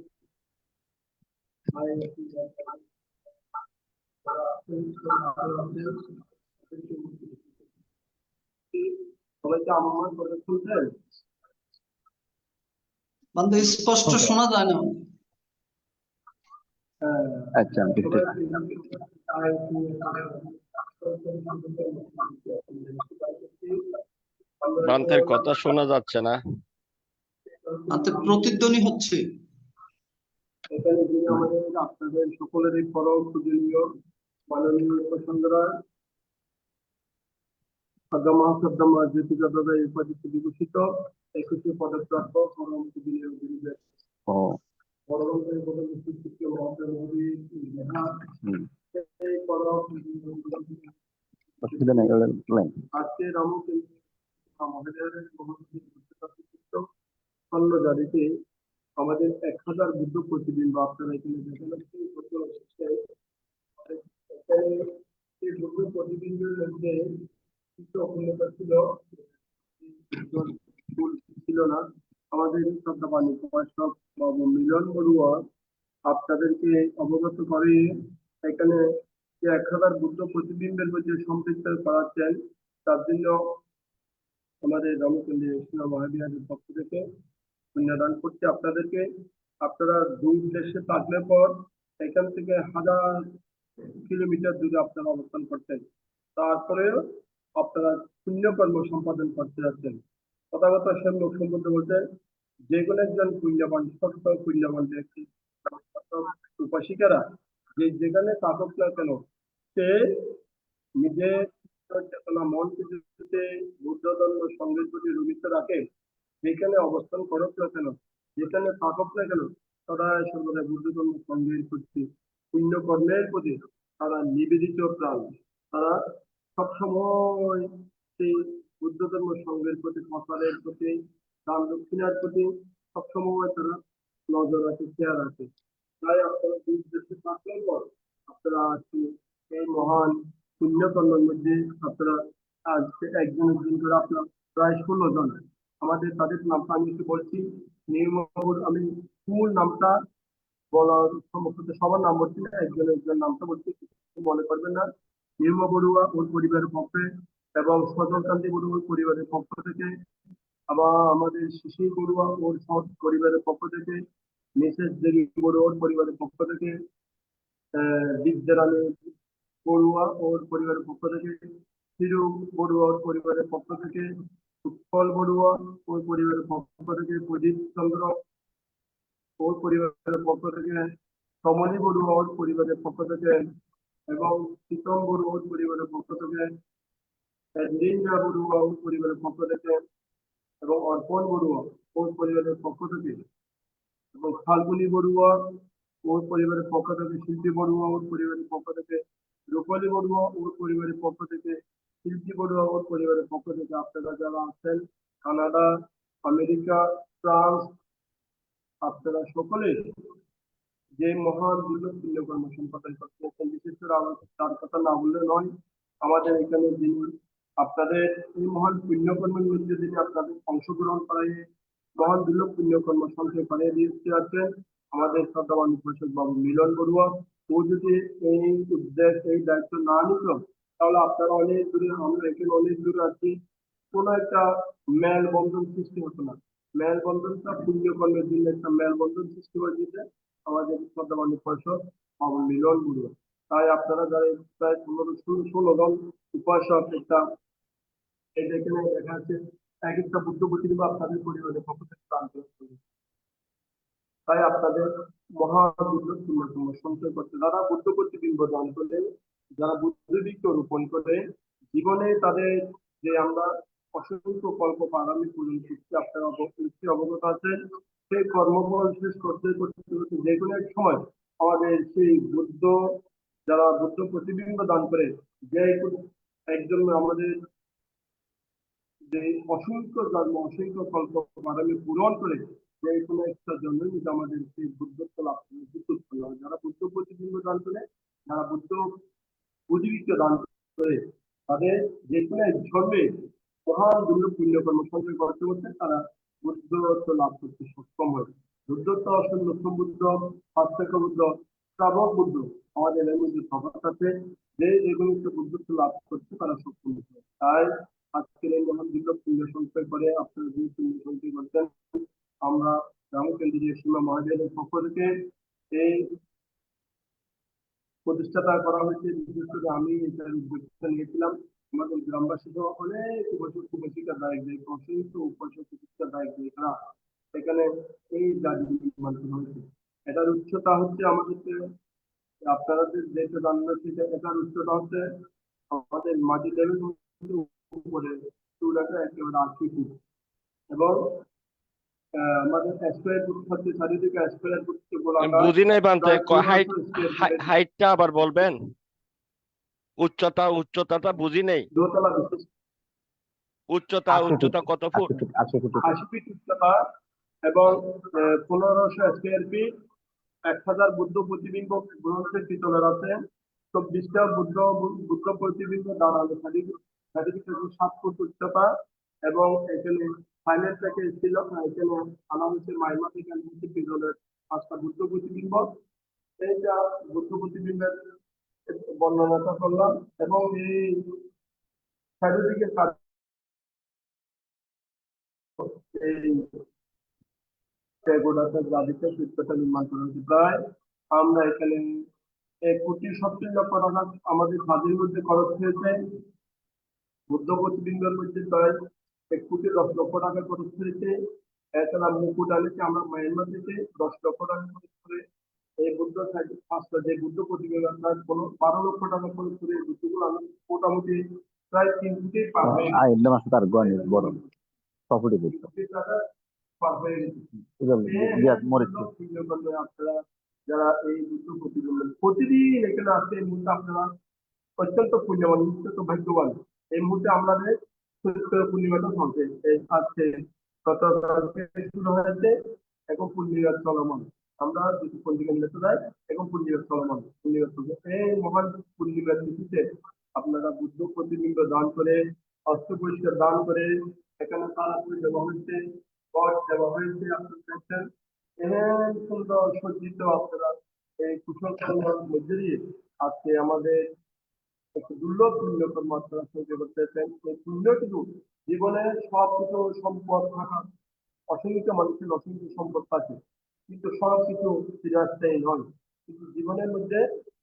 সবাইকে আমার করে শুনছেন মানে স্পষ্ট শোনা যায় না আচ্ছা বান্তের কথা শোনা যাচ্ছে না। প্রতিধ্বনি হচ্ছে এখানে যিনি আমাদের আপনাদের সকলেরই পরম পূজনীয় মাননীয় উপাসনারা আগামা সদ্দামা জ্যোতিকা দাদা এই উপাধিতে বিভূষিত 21 পদপ্রাপ্ত পরম পূজনীয় গুরুদেব পরবর্তী পদবী শিক্ষিত মহাপ্রভু এই পরম পূজনীয় আজকে রামকেন্দ্র মহাবিহারের ষোলো জারিতে আমাদের 1000 বুদ্ধ প্রতিবিম্ব আপনারা এখানে দেখেন এখানে এই বুদ্ধ প্রতিবিম্বের মধ্যে কিছু অপূর্ণতা ছিল ছিল না। আমাদের শ্রদ্ধাবানী উপাসক বাবু মিলন বড়ুয়া আপনাদেরকে অবগত করে এখানে যে 1000 বুদ্ধ প্রতিবিম্বের মধ্যে সম্পৃক্ত করাচ্ছেন, তার জন্য আমাদের রামচন্দ্র মহাবিহারের পক্ষ থেকে পুণ্যদান করছি আপনাদেরকে। আপনারা দূর দেশে থাকলে পর এখান থেকে 1000 কিলোমিটার দূরে আপনারা অবস্থান করতেন, তারপরেও আপনারা পুণ্যকর্ম সম্পাদন করতে যাচ্ছেন। কথাগত সে লোক সম্বন্ধে বলতে যে কোনো একজন পুণ্যবান সত্য পুণ্যবান ব্যক্তি উপাসিকারা যে যেখানে থাকুক না কেন সে নিজের চেতনা মনকে যদি বুদ্ধ ধর্ম সঙ্গের প্রতি রুমিত রাখে, যেখানে অবস্থান করুক না কেন, যেখানে থাকুক না কেন, তারা সর্বদা বুদ্ধ ধর্ম সঙ্গের প্রতি পুণ্য কর্মের প্রতি তারা নিবেদিত প্রাণ। তারা সবসময় সেই বুদ্ধ ধর্ম সঙ্গের প্রতি প্রচারের প্রতি দান দক্ষিণার প্রতি সবসময় তারা নজর রাখে, খেয়াল রাখে। তাই আপনারা দূর দেশে থাকলেন পর আপনারা এই মহান পুণ্যকর্মের মধ্যে আপনারা আজকে একজন করে আপনার প্রায় 16 জন আমাদের তাদের নামটা আমি একটু বলছি। আমি মূল নামটা বলার সম্ভবত সবার নাম বলছি না, একজন নামটা বলছি, মনে করবেন না। নির্মা বড়ুয়া ওর পরিবারের পক্ষে এবং সজল কান্তি বড়ুয়া পরিবারের পক্ষ থেকে, আবার আমাদের শিশির বড়ুয়া ওর পরিবারের পক্ষ থেকে, মিসেস দেবী বড়ুয়া ওর পরিবারের পক্ষ থেকে, বিদ্যারানী বড়ুয়া ওর পরিবারের পক্ষ থেকে, হিরু বড়ুয়া ওর পরিবারের পক্ষ থেকে, উৎপল বড়ুয়া ওর পরিবারের পক্ষ থেকে, প্রদীপ চন্দ্র ওর পরিবারের পক্ষ থেকে, কমলী বড়ুয়া ওর পরিবারের পক্ষ থেকে, এবং প্রীতম বড়ুয়া ওর পরিবারের পক্ষ থেকে, রিঞ্জা বড়ুয়া ওর পরিবারের পক্ষ থেকে, এবং অর্পণ বড়ুয়া ওর পরিবারের পক্ষ থেকে, এবং ফাল্গুনী বড়ুয়া ওর পরিবারের পক্ষ থেকে, শিল্পী বড়ুয়া ওর পরিবারের পক্ষ থেকে, রূপালী বড়ুয়া ওর পরিবারের পক্ষ থেকে, শিল্পী বড়ুয়া ওর পরিবারের পক্ষ থেকে, আপনারা যারা আছেন কানাডা, আমেরিকা, ফ্রান্স, আপনারা সকলে যে মহান দুর্লভ পুণ্যকর্ম সম্পাদন করতেছেন, বিশেষ করে তার কথা না বললে নয়। আমাদের এখানে যিনি আপনাদের এই মহান পুণ্যকর্মের মধ্যে যিনি আপনাদের অংশগ্রহণ করায় মহান দুর্লভ পুণ্যকর্ম সঞ্চয় করে দিতে আছেন আমাদের শ্রদ্ধাবান উপাসক বাবু মিলন বড়ুয়া। ও যদি এই উদ্যোগ এই দায়িত্ব না নিত তাহলে আপনারা অনেক দূরে, আমরা এখানে অনেক দূরে আছি, কোনো একটা মেলবন্ধন সৃষ্টি হতো না। মেলবন্ধনটা পুণ্যকর্মের জন্য একটা মেলবন্ধন সৃষ্টি হয়ে যেতে আমাদের শ্রদ্ধাবান উপাসক বাবু মিলন বড়ুয়া। তাই আপনারা যারা প্রায় 16 জন উপাসক একটা এখানে দেখা যাচ্ছে এক একটা বুদ্ধ প্রতিবিম্ব আপনাদের পরিবারের পক্ষ থেকে প্রান্ত, তাই আপনাদের মহাবুদ্ধ পুণ্যকর্ম সঞ্চয় করতে যারা বুদ্ধ প্রতিবিম্ব দান করে, যারা বুদ্ধ বৃক্ষ রোপণ করে জীবনে তাদের যে আমরা অসংখ্য কল্প পারামি পূরণ করছি, আপনারা অবগত আছেন। সেই কর্মফল শেষ করতে করতে যে কোনো এক সময় আমাদের সেই বুদ্ধ যারা বুদ্ধ প্রতিবিম্ব দান করে যে একজন আমাদের যে অসংখ্য জন্ম অসংখ্য কল্প পারামি পূরণ করে যে কোনো একটা জন্ম কিন্তু আমাদের সেই বুদ্ধত্ব লাভ করে বুদ্ধত্ব লাভ। যারা বুদ্ধ প্রতিবিম্ব দান করে, যারা বুদ্ধ প্রতিবিম্ব দান করে, তাদের যে কোনো এক জন্মে মহান দুর্লভ পুণ্যকর্ম সঞ্চয় করতে করতে তারা বুদ্ধত্ব লাভ করতে সক্ষম হয়। বুদ্ধত্ব আসল নতুন বুদ্ধ, পাশ্চাত্য বুদ্ধ, শ্রাবক বুদ্ধ আমাদের এর মধ্যে তফাৎ আছে, যে যেগুলো বুদ্ধত্ব লাভ করতে তারা সক্ষম হয়। তাই আজকের এই মহান দুর্লভ পুণ্য সঞ্চয় করে আপনারা যে পুণ্য সঞ্চয় করছেন, আমরা রামকেন্দ্রীয় সীমা মহাবিহারের পক্ষ থেকে এই প্রতিষ্ঠাতা করা হয়েছে। বিশেষ করে আমি এটার উদ্যোগটা নিয়েছিলাম। আমাদের গ্রামবাসী তো অনেক উপাসিকা দায়ক দেয়, অসংখ্য উপাসক প্রতিষ্ঠা দায়ক দেয়, তারা এখানে এই জাতি নির্মাণ করা হয়েছে। এটার উচ্চতা হচ্ছে আমাদেরকে আপনারা যেটা জানবেন সেটা এটার উচ্চতা হচ্ছে আমাদের মাটি লেভেল উপরে চূড়াটা একেবারে ৮০ ফুট এবং আমাদের স্কোয়ার ফুট হচ্ছে চারিদিকে স্কোয়ার ফুট গোলাকার বুঝি নাই বানতে প্রায় হাইট 1500 স্কোয়ার ফুটের হাইটটা আবার বলবেন উচ্চতাটা বুঝি নেই দোতলা বিশিষ্ট উচ্চতা কত ফুট ৮০ ফিট উচ্চতা এবং 1500 স্কোয়ার ফিট 1000 বুদ্ধ প্রতিবিম্ব ব্রোঞ্জের পিতলের আছে 24টা বুদ্ধ প্রতিবিম্ব দাঁড়ানো চারিদিকে 7 ফুট উচ্চতা এবং এখানে ফাইনাল থেকে ছিল এখানে আনামসের মাইমা থেকে আনামসে পিতলের 5টা বুদ্ধ প্রতিবিম্ব এইটা বুদ্ধ প্রতিবিম্বের বর্ণনাটা করলাম এবং এই চারিদিকে এই প্যাগোডাতে গাদিতে চিত্রটা নির্মাণ করা হয়েছে প্রায় আমরা এখানে 1,37,00,000 টাকা আমাদের কাজের মধ্যে খরচ হয়েছে বুদ্ধ প্রতিবিম্বের মধ্যে প্রায় 1,10,00,000 টাকা খরচ হয়েছে এছাড়া মুকুট আনিতে আমরা মায়ানমার থেকে 10 লক্ষ টাকা খরচ করে এই বুদ্ধ পাঁচটা যে বুদ্ধ প্রতিবিম্ব আপনার 12 লক্ষ টাকা খরচ করে এই বুদ্ধগুলো আমি মোটামুটি প্রায় 3 থেকে 5 হয়ে আপনারা যারা এই বুদ্ধ প্রতিবিম্ব প্রতিদিন এখানে আসছে এই মুহূর্তে আপনারা অত্যন্ত পুণ্যবান অত্যন্ত ভাগ্যবান এই মুহূর্তে আমাদের পূর্ণিমাটা চলছে আজকে গতকালকে শুরু হয়েছে এখন পূর্ণিমা চলমান আমরা যদি পঞ্জিকা মিলাতে যাই এখন পূর্ণিমা চলমান পূর্ণিমা চলছে এই মহান পূর্ণিমার তিথিতে আপনারা বুদ্ধ প্রতিবিম্ব দান করে অস্ত্র পরিষ্কার দান করে এখানে তারাপুরি দেওয়া হয়েছে পট দেওয়া হয়েছে আপনার দেখছেন এমন সুন্দর সজ্জিত আপনারা এই কুশল কর্মের মধ্যে দিয়ে আজকে আমাদের একটু দুর্লভ পুণ্যকর্ম আপনারা সহ্য করতেছেন এই পুণ্যটুকু জীবনে সবকিছু সম্পদ থাকা অসংখ্য মানুষের অসংখ্য সম্পদ থাকে কিন্তু সবকিছু চিরস্থায়ী নয় কিন্তু জীবনের মধ্যে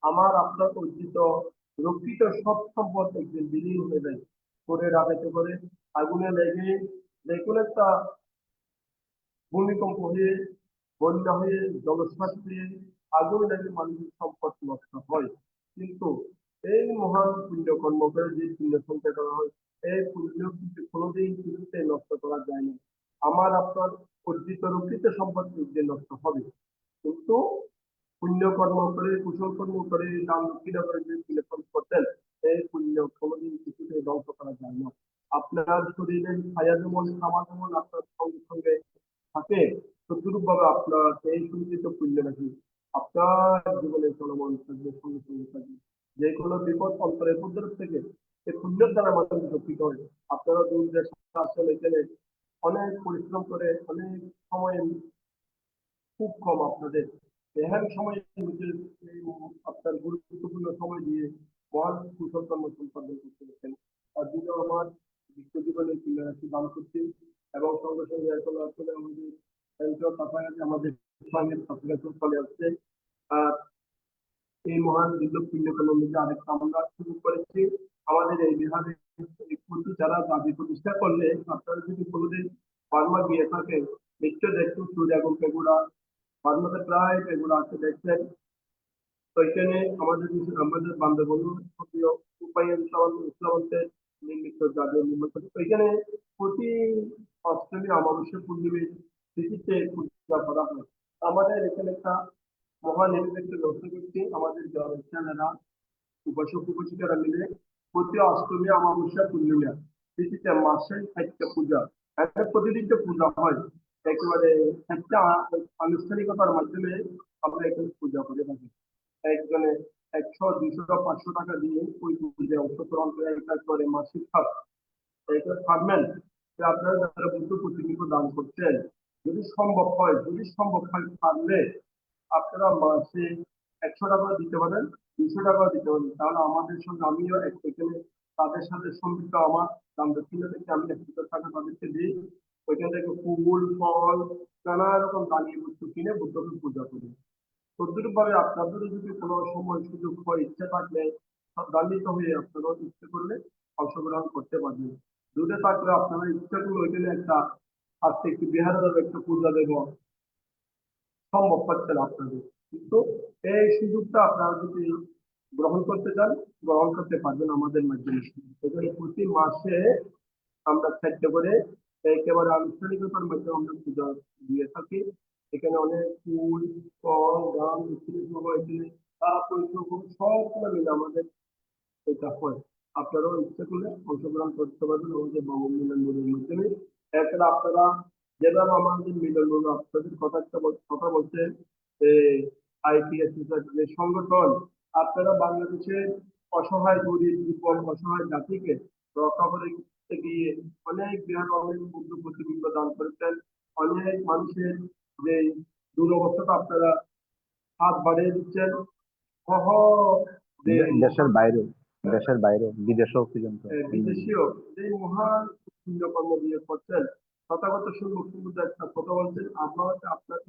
আমার আপনার অর্জিত রক্ষিত সব সম্পদ একদিন বিলীন হয়ে যায় করে রাখাতে করে আগুনে লেগে যে কোনো একটা ভূমিকম্প হয়ে বন্যা হয়ে জলস্ফাট হয়ে আগুন লেগে মানুষের সম্পদ নষ্ট হয় কিন্তু এই মহান পুণ্য কর্ম করে যে পুণ্য সংখ্যা করা হয় এই পুণ্য কিন্তু কোনোদিন কিছুতে নষ্ট করা যায় না আমার আপনার অর্জিত রক্ষিত সম্পদ যে নষ্ট হবে কিন্তু পুণ্য কর্ম করে কুশল কর্ম করে দান দক্ষিণা করে যে পুণ্য কর্ম করতেন এই পুণ্য কোনোদিন কিছুতে ধ্বংস করা যায় না আপনার শরীরের ছায়া যেমন খাওয়া যেমন আপনার সঙ্গে সঙ্গে থাকে তদ্রুপ ভাবে আপনার এই সঞ্চিত পুণ্য নাকি আপনার জীবনে চলমান থাকবে সঙ্গে সঙ্গে থাকবে যে কোনো বিপদ অন্তরের উপদ্রব থেকে এই পুণ্যের দ্বারা মানুষ রক্ষিত হয় আপনারা দূর দেশে আসলে এখানে অনেক পরিশ্রম করে অনেক সময় খুব কম আপনাদের এহেন সময় নিজের আপনার গুরুত্বপূর্ণ সময় দিয়ে মহান কুশল কর্ম সম্পাদন করতে পারছেন আর যদি আমার বিশ্বজীবনে রাশি দান করছি এবং সঙ্গে সঙ্গে এখন আসলে আমাদের ইসলামের কাছাকাছি চলে আসছে আর এই মহান বিদ্যুৎ পুণ্যকর্মের মধ্যে আরেকটা আমরা শুরু করেছি আমাদের এই বিহারে প্রতি যারা দাবি প্রতিষ্ঠা করলে আপনারা যদি কোনোদিন বার্মা গিয়ে থাকেন নিশ্চয় দেখুন সূর্যাগুন পেগুড়া বার্মাতে প্রায় পেগুড়া আছে দেখছেন তো এখানে আমাদের বান্ধবন্ধু উপায়ন ইসলামের নির্মিত যাদের নির্মাণ করছে তো এখানে প্রতি অস্ট্রেলিয়া অমাবস্যা পূর্ণিমের তিথিতে পূজা করা হয় আমাদের এখানে একটা মহানির্মিত ব্যবস্থা করছি আমাদের গ্রামের ছেলেরা উপাসক উপাসিকারা মিলে প্রতি অষ্টমী অমাবস্যা পূর্ণিমা তিথিতে মাসে একটা পূজা একটা প্রতিদিন তো পূজা হয় একেবারে একটা আনুষ্ঠানিকতার মাধ্যমে আমরা এখানে পূজা করে থাকি একজনে 100, 200, 500 টাকা দিয়ে ওই পূজায় অংশগ্রহণ করে এটা করে মাসিক খাত এটা থাকবেন যে আপনারা যারা বুদ্ধ প্রতিবিম্ব দান করছেন যদি সম্ভব হয় পারলে আপনারা মাসে 100 টাকা দিতে পারেন 200 টাকা দিতে পারেন তাহলে আমাদের সঙ্গে আমিও এখানে তাদের সাথে সম্পৃক্ত আমার দান দক্ষিণা থেকে আমি 1,000 টাকা তাদেরকে দিই ওইখান থেকে ফুল ফল নানা রকম দানীয় বস্তু কিনে বুদ্ধকে পূজা করি তদ্রুপ ভাবে আপনাদেরও যদি কোনো সময় সুযোগ হয় ইচ্ছা থাকলে দান্বিত হয়ে আপনারা ইচ্ছে করলে অংশগ্রহণ করতে পারবেন দূরে থাকলে আপনারা ইচ্ছা করলে ওইখানে একটা আজকে একটু বিহারে একটা পূজা দেব সম্ভব হচ্ছে না আপনাদের। কিন্তু এই সুযোগটা আপনারা যদি গ্রহণ করতে চান, গ্রহণ করতে পারবেন আমাদের মাধ্যমে। এখানে প্রতি মাসে আমরা 4টে করে একেবারে আনুষ্ঠানিকতার মাধ্যমে আমরা পূজা দিয়ে থাকি। এখানে অনেক ফুল, ফল, গান, মিষ্টি সহ এখানে সবগুলো মিলে আমাদের এটা হয়। আপনারাও ইচ্ছা করলে অংশগ্রহণ করতে পারবেন আমাদের বাংলা মিলন বোর্ডের মাধ্যমে। এছাড়া আপনারা যেভাবে আমাদের মিলন বোর্ড আপনাদের কথা বলছেন, আইপিএস যে সংগঠন, আপনারা বাংলাদেশের অসহায় গরিব দুর্বল অসহায় জাতিকে রক্ষা করতে গিয়ে অনেক বৃহৎ অনেক বুদ্ধ প্রতিবিম্ব দান করেছেন। অনেক মানুষের যে দুরবস্থাটা আপনারা হাত বাড়িয়ে দিচ্ছেন সহ যে দেশের বাইরে বিদেশেও পর্যন্ত বিদেশীয় যে মহান পুণ্যকর্ম দিয়ে করছেন। তথাগত মুক্তিযুদ্ধ একটা কথা বলছেন, আপনার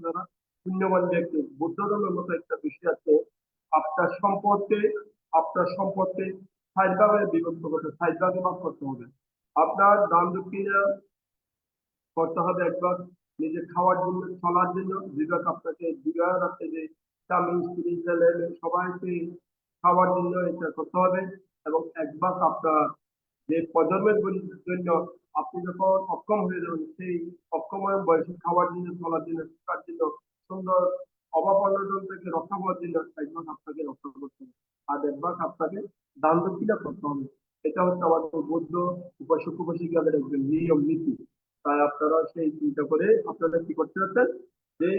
যারা পুণ্যবান ব্যক্তি, বুদ্ধ ধর্মের মতো একটা বিষয় আছে, আপনার সম্পদকে 60 ভাগে বিভক্ত করতে, 60 ভাগে ভাগ করতে হবে। আপনার দান দক্ষিণা করতে হবে 1 ভাগ নিজে খাওয়ার জন্য, চলার জন্য, 2 ভাগ আপনাকে বিবাহ রাখতে যে স্বামী স্ত্রী ছেলে সবাইকে খাওয়ার জন্য এটা করতে হবে, এবং 1 ভাগ আপনার যে প্রজন্মের জন্য আপনি যখন অক্ষম হয়ে যাবেন, সেই অক্ষমের বয়সে খাওয়ার জন্য, চলার জন্য, শিক্ষার জন্য, সুন্দর অভাব অনটন থেকে রক্ষা করার জন্য 1 ভাগ আপনাকে রক্ষা করতে হবে, আর 1 ভাগ আপনাকে দান দক্ষিণা করতে হবে। এটা হচ্ছে আমাদের বৌদ্ধ উপাসক উপাসিকাদের একজন নিয়ম নীতি। তাই আপনারা সেই চিন্তা করে আপনারা কি করতে পারছেন, যে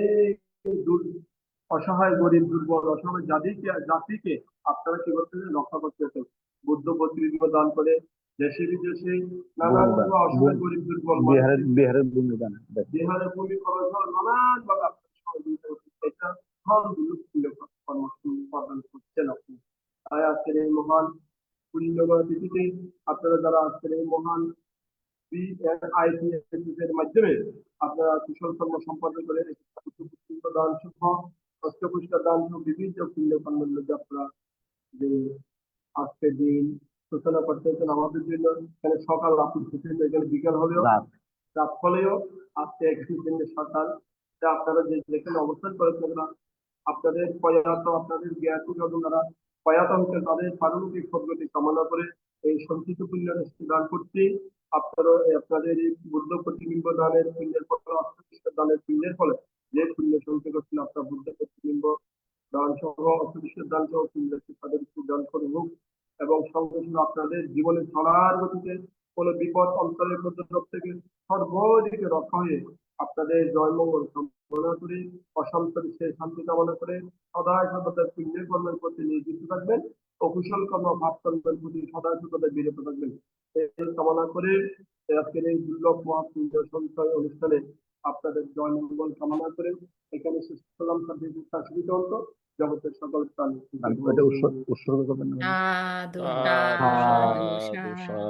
অসহায় গরিব দুর্বল অসহায় জাতিকে আপনারা কি করতেছেন, রক্ষা করতেছেন। বুদ্ধ প্রতিবিম্ব দান করে দেশে বিদেশে নানান অসহায় গরিব দুর্বল বিহারের ভূমিদান বিহারের ভূমি খরচ নানান ভাবে আপনারা সহযোগিতা করতেছেন। এটা কর্ম প্রদান করছেন আপনি। তাই আজকের এই মহান পুণ্যময় তিথিতে আপনারা যারা আজকের এই মহান এর মাধ্যমে আপনারা কুশল কর্ম সম্পাদন করে দান সহ অষ্টপুষ্কর দান সহ বিভিন্ন পুণ্যকর্মের মধ্যে আপনারা যে আজকের দিন সূচনা করতেছেন আমাদের জন্য। এখানে সকাল আপনি এখানে বিকাল হলেও রাত হলেও আজকে একত্রিশ দিনের সকাল, আপনারা যেখানে অবস্থান করেছেন না, আপনাদের প্রয়াত আপনাদের জ্ঞাতি যারা প্রয়াত হচ্ছে তাদের পারলৌকিক সদ্গতি কামনা করে এই সঞ্চিত পুণ্য দান করছি। আপনাদের এই বুদ্ধ প্রতিবিম্ব দানের পুণ্যের ফলে, অষ্টপুষ্কর দানের পুণ্যের ফলে যে পুণ্য সঞ্চয় করছেন, আপনার বুদ্ধ প্রতিবিম্ব দান সহ অষ্টপুষ্কর দান সহ পুণ্য তাদের দান করে হোক, এবং সঙ্গে সঙ্গে আপনাদের জীবনে চলার গতিতে কোনো বিপদ অন্তরের উপদ্রব থেকে সর্বদিকে রক্ষা হয়ে আপনাদের জয়মঙ্গল কামনা করে, অশান্তি শান্তি কামনা করে সদায় সর্বদা পুণ্যের কর্মের প্রতি নিয়োজিত থাকবেন, অকুশল কর্ম ভাব কর্মের প্রতি সদায় সর্বদা বিরত থাকবেন এই কামনা করে আজকের এই দুর্লভ মহাপুণ্য সঞ্চয় অনুষ্ঠানে আপনাদের জয়মঙ্গল কামনা করে এখানে শেষ করলাম। জগতের সকল প্রাণী উৎসর্গ করবেন না? সাধু সাধু সাধু।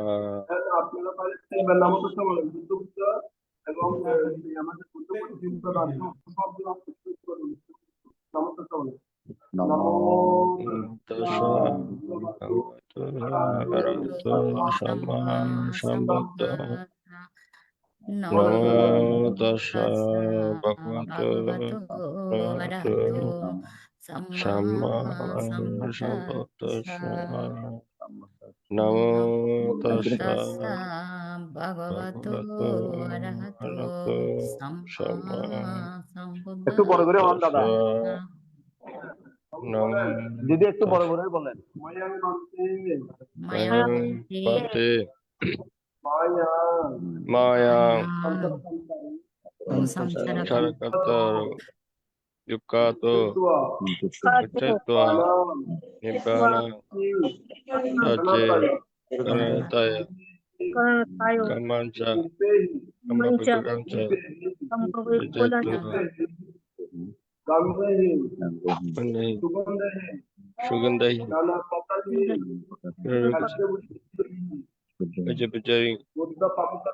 আপনারা পারেন নাম কথা বলেন বুদ্ধ এবং আমাদের বুদ্ধ প্রতিবিম্ব দান সবগুলো নাম কথা বলেন। নমো নমো তাস্সা ভগবতো আরহতো সাম্মা সম্বুদ্ধাস্সা। নমো তাস্সা ভগবতো ভগবতো আরহতো সাম্মা একটু বড় করে বলেন দাদা, নমো যদি একটু বড় করে বলেন। পান্তে মায়া সারকাতর যুক্কাতো উচ্চত্বা নিব্বানা তাচে কারণতায় কামাঞ্চা কামাপকুরাঞ্চা সুগন্ধাই Pajapajari Uttapachata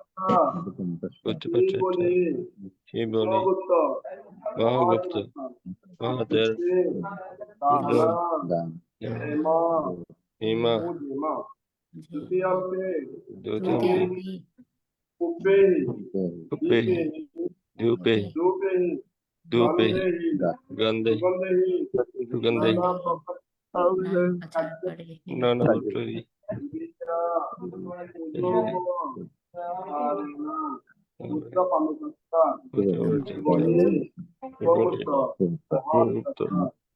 Shiboli Mahagupta Mahathir Buddha Hima Dutiyampi Upehi Dupehi धूपे Gandhe Gandhe Sugandhe Sugandhe नाना नाना पटरी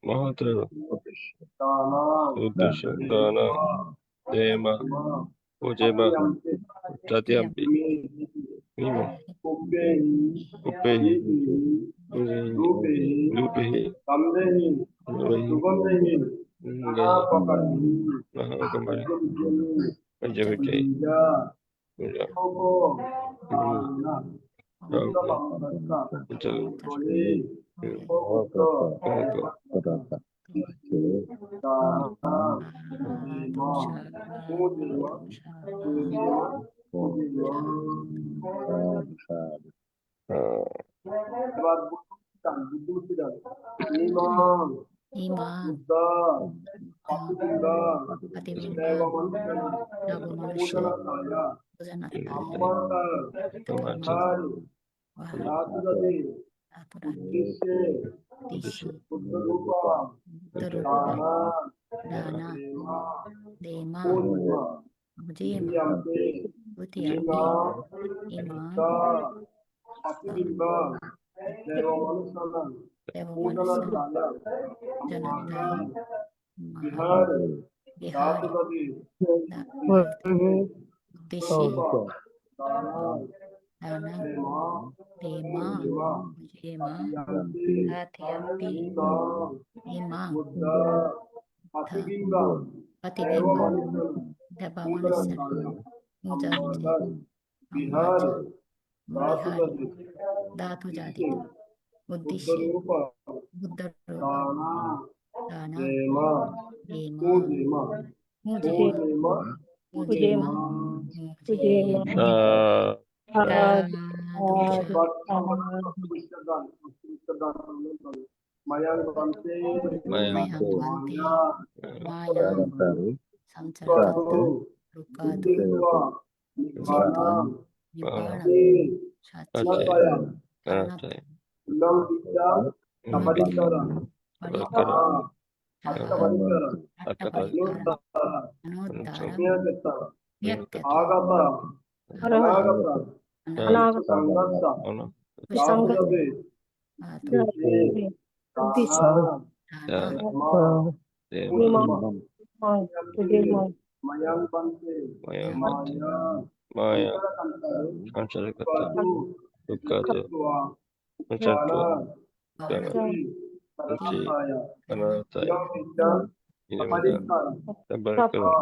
महत्र उद्देश्य दाना देमा उजेमा तत्यंपि नीम उपेहि लूपेहि सुगंधेहि महाकमल पंचविटे ইমান প্রতিবিম্ব নবমনুষ্য দানা দেমা উজেমা উতিয়াপি ইমান দেবমনুষ্য জনতাই বিহার উদ্দেশ্যে দানা দেমা উজেমা আতিয়াপি ইমান प्रतिबिंब देवमनुष्य मुजज्जे बिहारी धातु जाति उद्देश्य बुद्ध रूप दाना मुजेमा मायांगवंते माया संचरतु रुकातु जित्वा निपाणं साच्ये माया संचरकता दुःखतो मुचत्वा उच्ची अनाथाय इदमिदं तबरकरो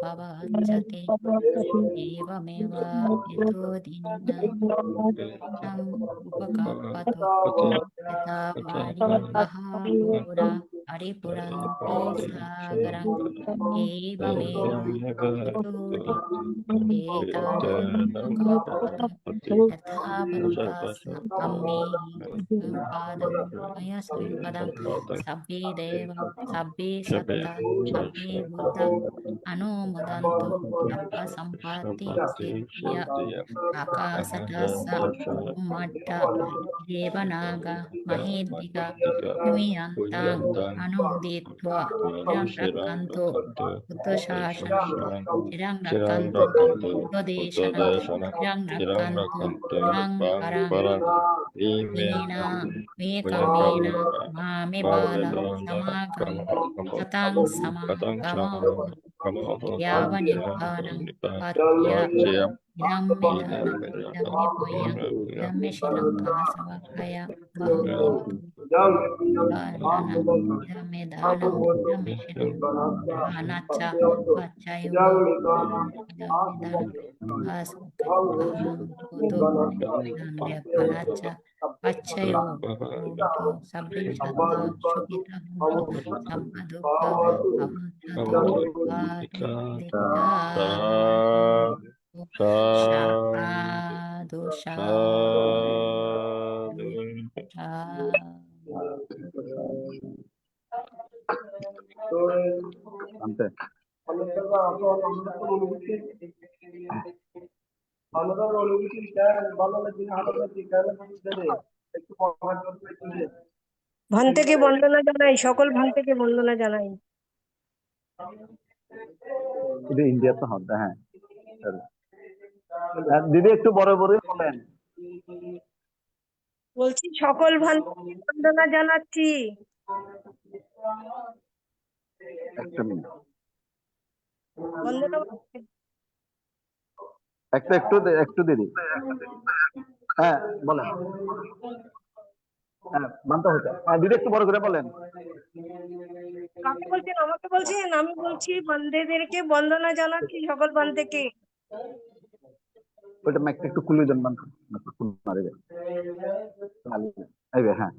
पवच्छते एवमेव यतोदिन्नम् उपकल्पतो यथा वारिवहा घोरा परिपुरन्ति सागरम् एवमेव चतुर्दि एतानि यथा भवता सम्मे सम्पादं मया सम्पदं सब्बे देव सब्बे सत्ता सब्बे भूता अनुमोदन्तु सब्बा सम्पत्ति सिद्धिया आकाशतः मट्ट देवनाग महेद्दिगा भूमियन्ताम् अनुदित्वा चिरं रक्षन्तु बुद्धशासनं चिरं रक्षन्तु बुद्धदेशनं चिरं रक्षन्तु चिरं परं मे कामेन मामे बाल समागम सतां समागमो यावनिर्वाणं पत्य इदं मे दानं इदं मे पुण्यं इदं मे शीलं सहस्रवाहय भवतु दानं इदं मे दानं इदं मे शीलं दानाच्च पच्चयो इदं मे दानं भवतु इदं मे फलाच्च पच्चयो भवतु सब्बे सत्ता सुखिता भवन्तु सब्ब दुःख अवतु साधु साधु అంతే ভান্তেকে বন্দনা জানাই, সকল ভান্তেকে বন্দনা জানাই। ఇది ইন্ডিয়াতে হবে, হ্যাঁ। দিদি একটু বড় বড় বলেন। বলছি সকল ভান্তেকে বন্দনা জানাচ্ছি। একটা মিনিট, বন্দনা একটু দিদি, হ্যাঁ বলেন। হ্যাঁ মানতে হচ্ছে, হ্যাঁ দিদি একটু বড় করে বলেন। কাকে বলছেন? আমাকে বলছেন? আমি বলছি বন্দেদেরকে বন্দনা জানাচ্ছি, সকল বন্দেকে। ওইটা মাইকটা একটু খুলে দেন, মারবে আইবে, হ্যাঁ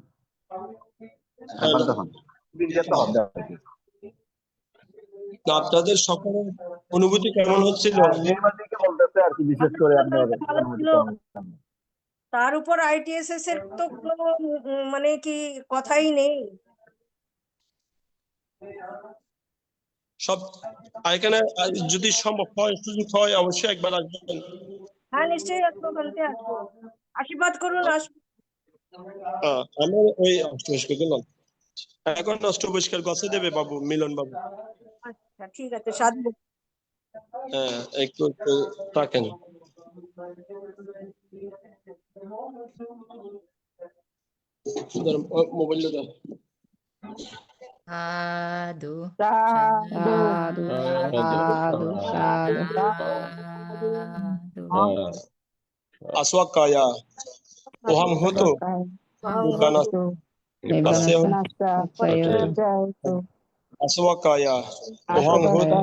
আপনাদের সকলের অনুভূতি কেমন হচ্ছিল? বলতেছে আর কি, বিশেষ করে আপনার তার উপর ITSS এর তো কোনো মানে কি কথাই নেই। সব এখানে যদি সম্ভব হয়, সুযোগ হয়, অবশ্যই একবার আসবেন। হ্যাঁ নিশ্চয়ই আসবো, বলতে আসবো। আশীর্বাদ করুন, আসবো। আমি ওই অষ্টপরিষ্কার করলাম, এখন অষ্টপরিষ্কার গছে দেবে বাবু, মিলন বাবু। আচ্ছা ঠিক আছে, সাধু। হ্যাঁ একটু থাকেন। মোবাইলটা দাও। সাধু সাধু সাধু সাধু Aswakaya, Oham Hoto, Aswakaya, Oham Hoto,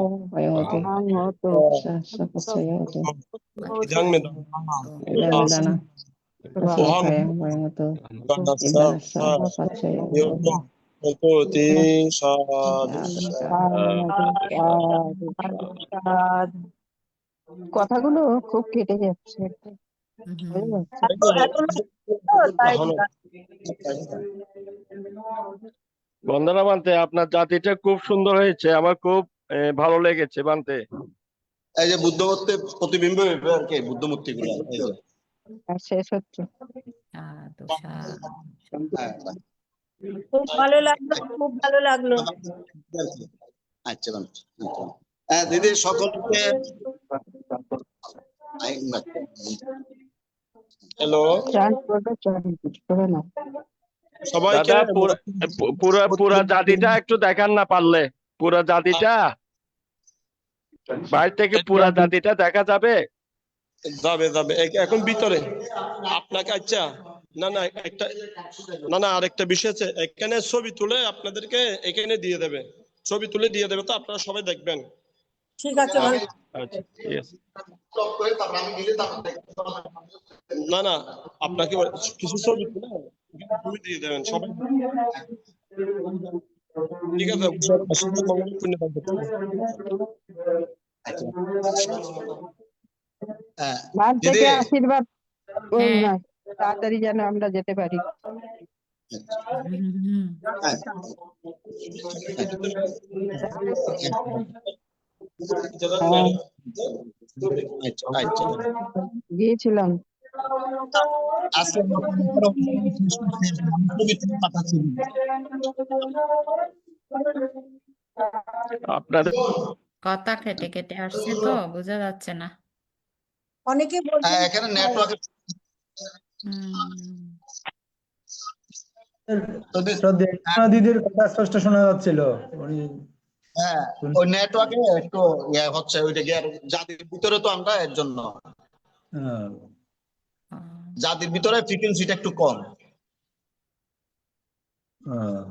Idang Medana, Oham Hoto, Ti Sadhu. কথাগুলো খুব কেটে যাচ্ছে। বন্দনা বানতে, আপনার জাতিটা খুব সুন্দর হয়েছে, আমার খুব ভালো লেগেছে বানতে। এই যে বুদ্ধমূর্তি প্রতিবিম্ব আর কি, বুদ্ধমূর্তি গুলো শেষ হচ্ছে। খুব ভালো লাগলো, খুব ভালো লাগলো। আচ্ছা হ্যাঁ দিদি, সকলকে হ্যালো, দাদা পুরা জাতিটা একটু দেখান না পারলে, পুরা জাতিটা বাইরে থেকে পুরা জাতিটা দেখা যাবে? যাবে যাবে, এখন ভিতরে আপনাকে। আচ্ছা না আরেকটা বিষয় আছে, এখানে ছবি তুলে আপনাদেরকে এখানে দিয়ে দেবে, ছবি তুলে দিয়ে দেবে, তো আপনারা সবাই দেখবেন। ঠিক আছে ভাই। আচ্ছা ঠিক আছে। না আপনাকে কিছু ছবি তুলে দিয়ে দেবেন সবাই। ঠিক আছে অসংখ্য মঙ্গল পুণ্য কাজ করতে হবে। আচ্ছা হ্যাঁ বাদ দিদি থেকে আশীর্বাদ ওই হ্যাঁ। না তাড়াতাড়ি যেন আমরা যেতে পারি। হুম। হ্যাঁ হ্যাঁ, আচ্ছা আচ্ছা গিয়েছিলাম। আজকে পাঠাচ্ছি আপনাদের কথা কেটে কেটে আসছে তো বোঝা যাচ্ছে না। অনেকে বলছেন এখানে নেটওয়ার্ক হুম। শ্রদ্ধেয় দিদির কথা স্পষ্ট শোনা যাচ্ছিল উনি হ্যাঁ ওই নেটওয়ার্কে একটু ইয়ে হচ্ছে ওইটা গিয়ে জাতির ভিতরে তো আমরা এর জন্য হ্যাঁ, জাতির ভিতরে ফ্রিকোয়েন্সিটা একটু কম হ্যাঁ।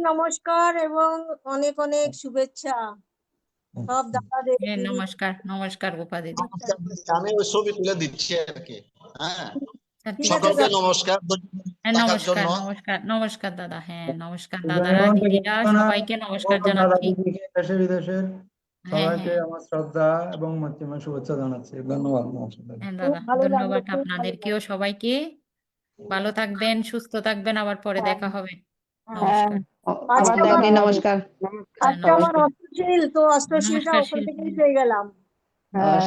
নমস্কার এবং অনেক অনেক শুভেচ্ছা সব দাদাদের। হ্যাঁ, নমস্কার নমস্কার গোপা দিদি। আমি ওই ছবি তুলে দিচ্ছি আর কি হ্যাঁ ঠিক আছে সকলকে দাদা। নমস্কার হ্যাঁ, থাকার নমস্কার জন্য নমস্কার নমস্কার দাদা। হ্যাঁ নমস্কার যেমন দাদারা থেকে দিদিরা না, সবাইকে নমস্কার দাদা জানাচ্ছি। দিদিকে দেশে বিদেশের হ্যাঁ সবাইকে হ্যাঁ আমার শ্রদ্ধা এবং মৈত্রীময় শুভেচ্ছা জানাচ্ছি। ধন্যবাদ নমস্কার। হ্যাঁ খুব দাদা, ভালো লাগলো, ধন্যবাদ খুব ভালো আপনাদেরকেও লাগলো। সবাইকে। ভালো থাকবেন, সুস্থ থাকবেন, আবার পরে দেখা হবে। হ্যাঁ। নমস্কার। আজকে আবার আমার নমস্কার। হ্যাঁ, আজকে আমার নমস্কার। অষ্টশীল, তো অষ্টশীলটা নমস্কার ওখান শিল্পী থেকেই দিদি। পেয়ে গেলাম।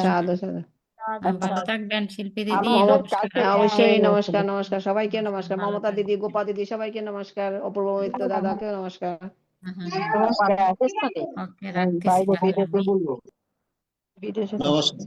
সাধু সাধু। ভালো থাকবেন শিল্পী দিদি। আমার নমস্কার। কালকে অবশ্যই নমস্কার নমস্কার সবাইকে নমস্কার। ভালো মমতা দিদি, থাকবেন। গোপা দিদি সবাইকে নমস্কার। অপূর্ব মিত্র দাদাকে নমস্কার। নমস্কার। ওকে রাখতেছি তাহলে আমি। বিদেশে নমস্কার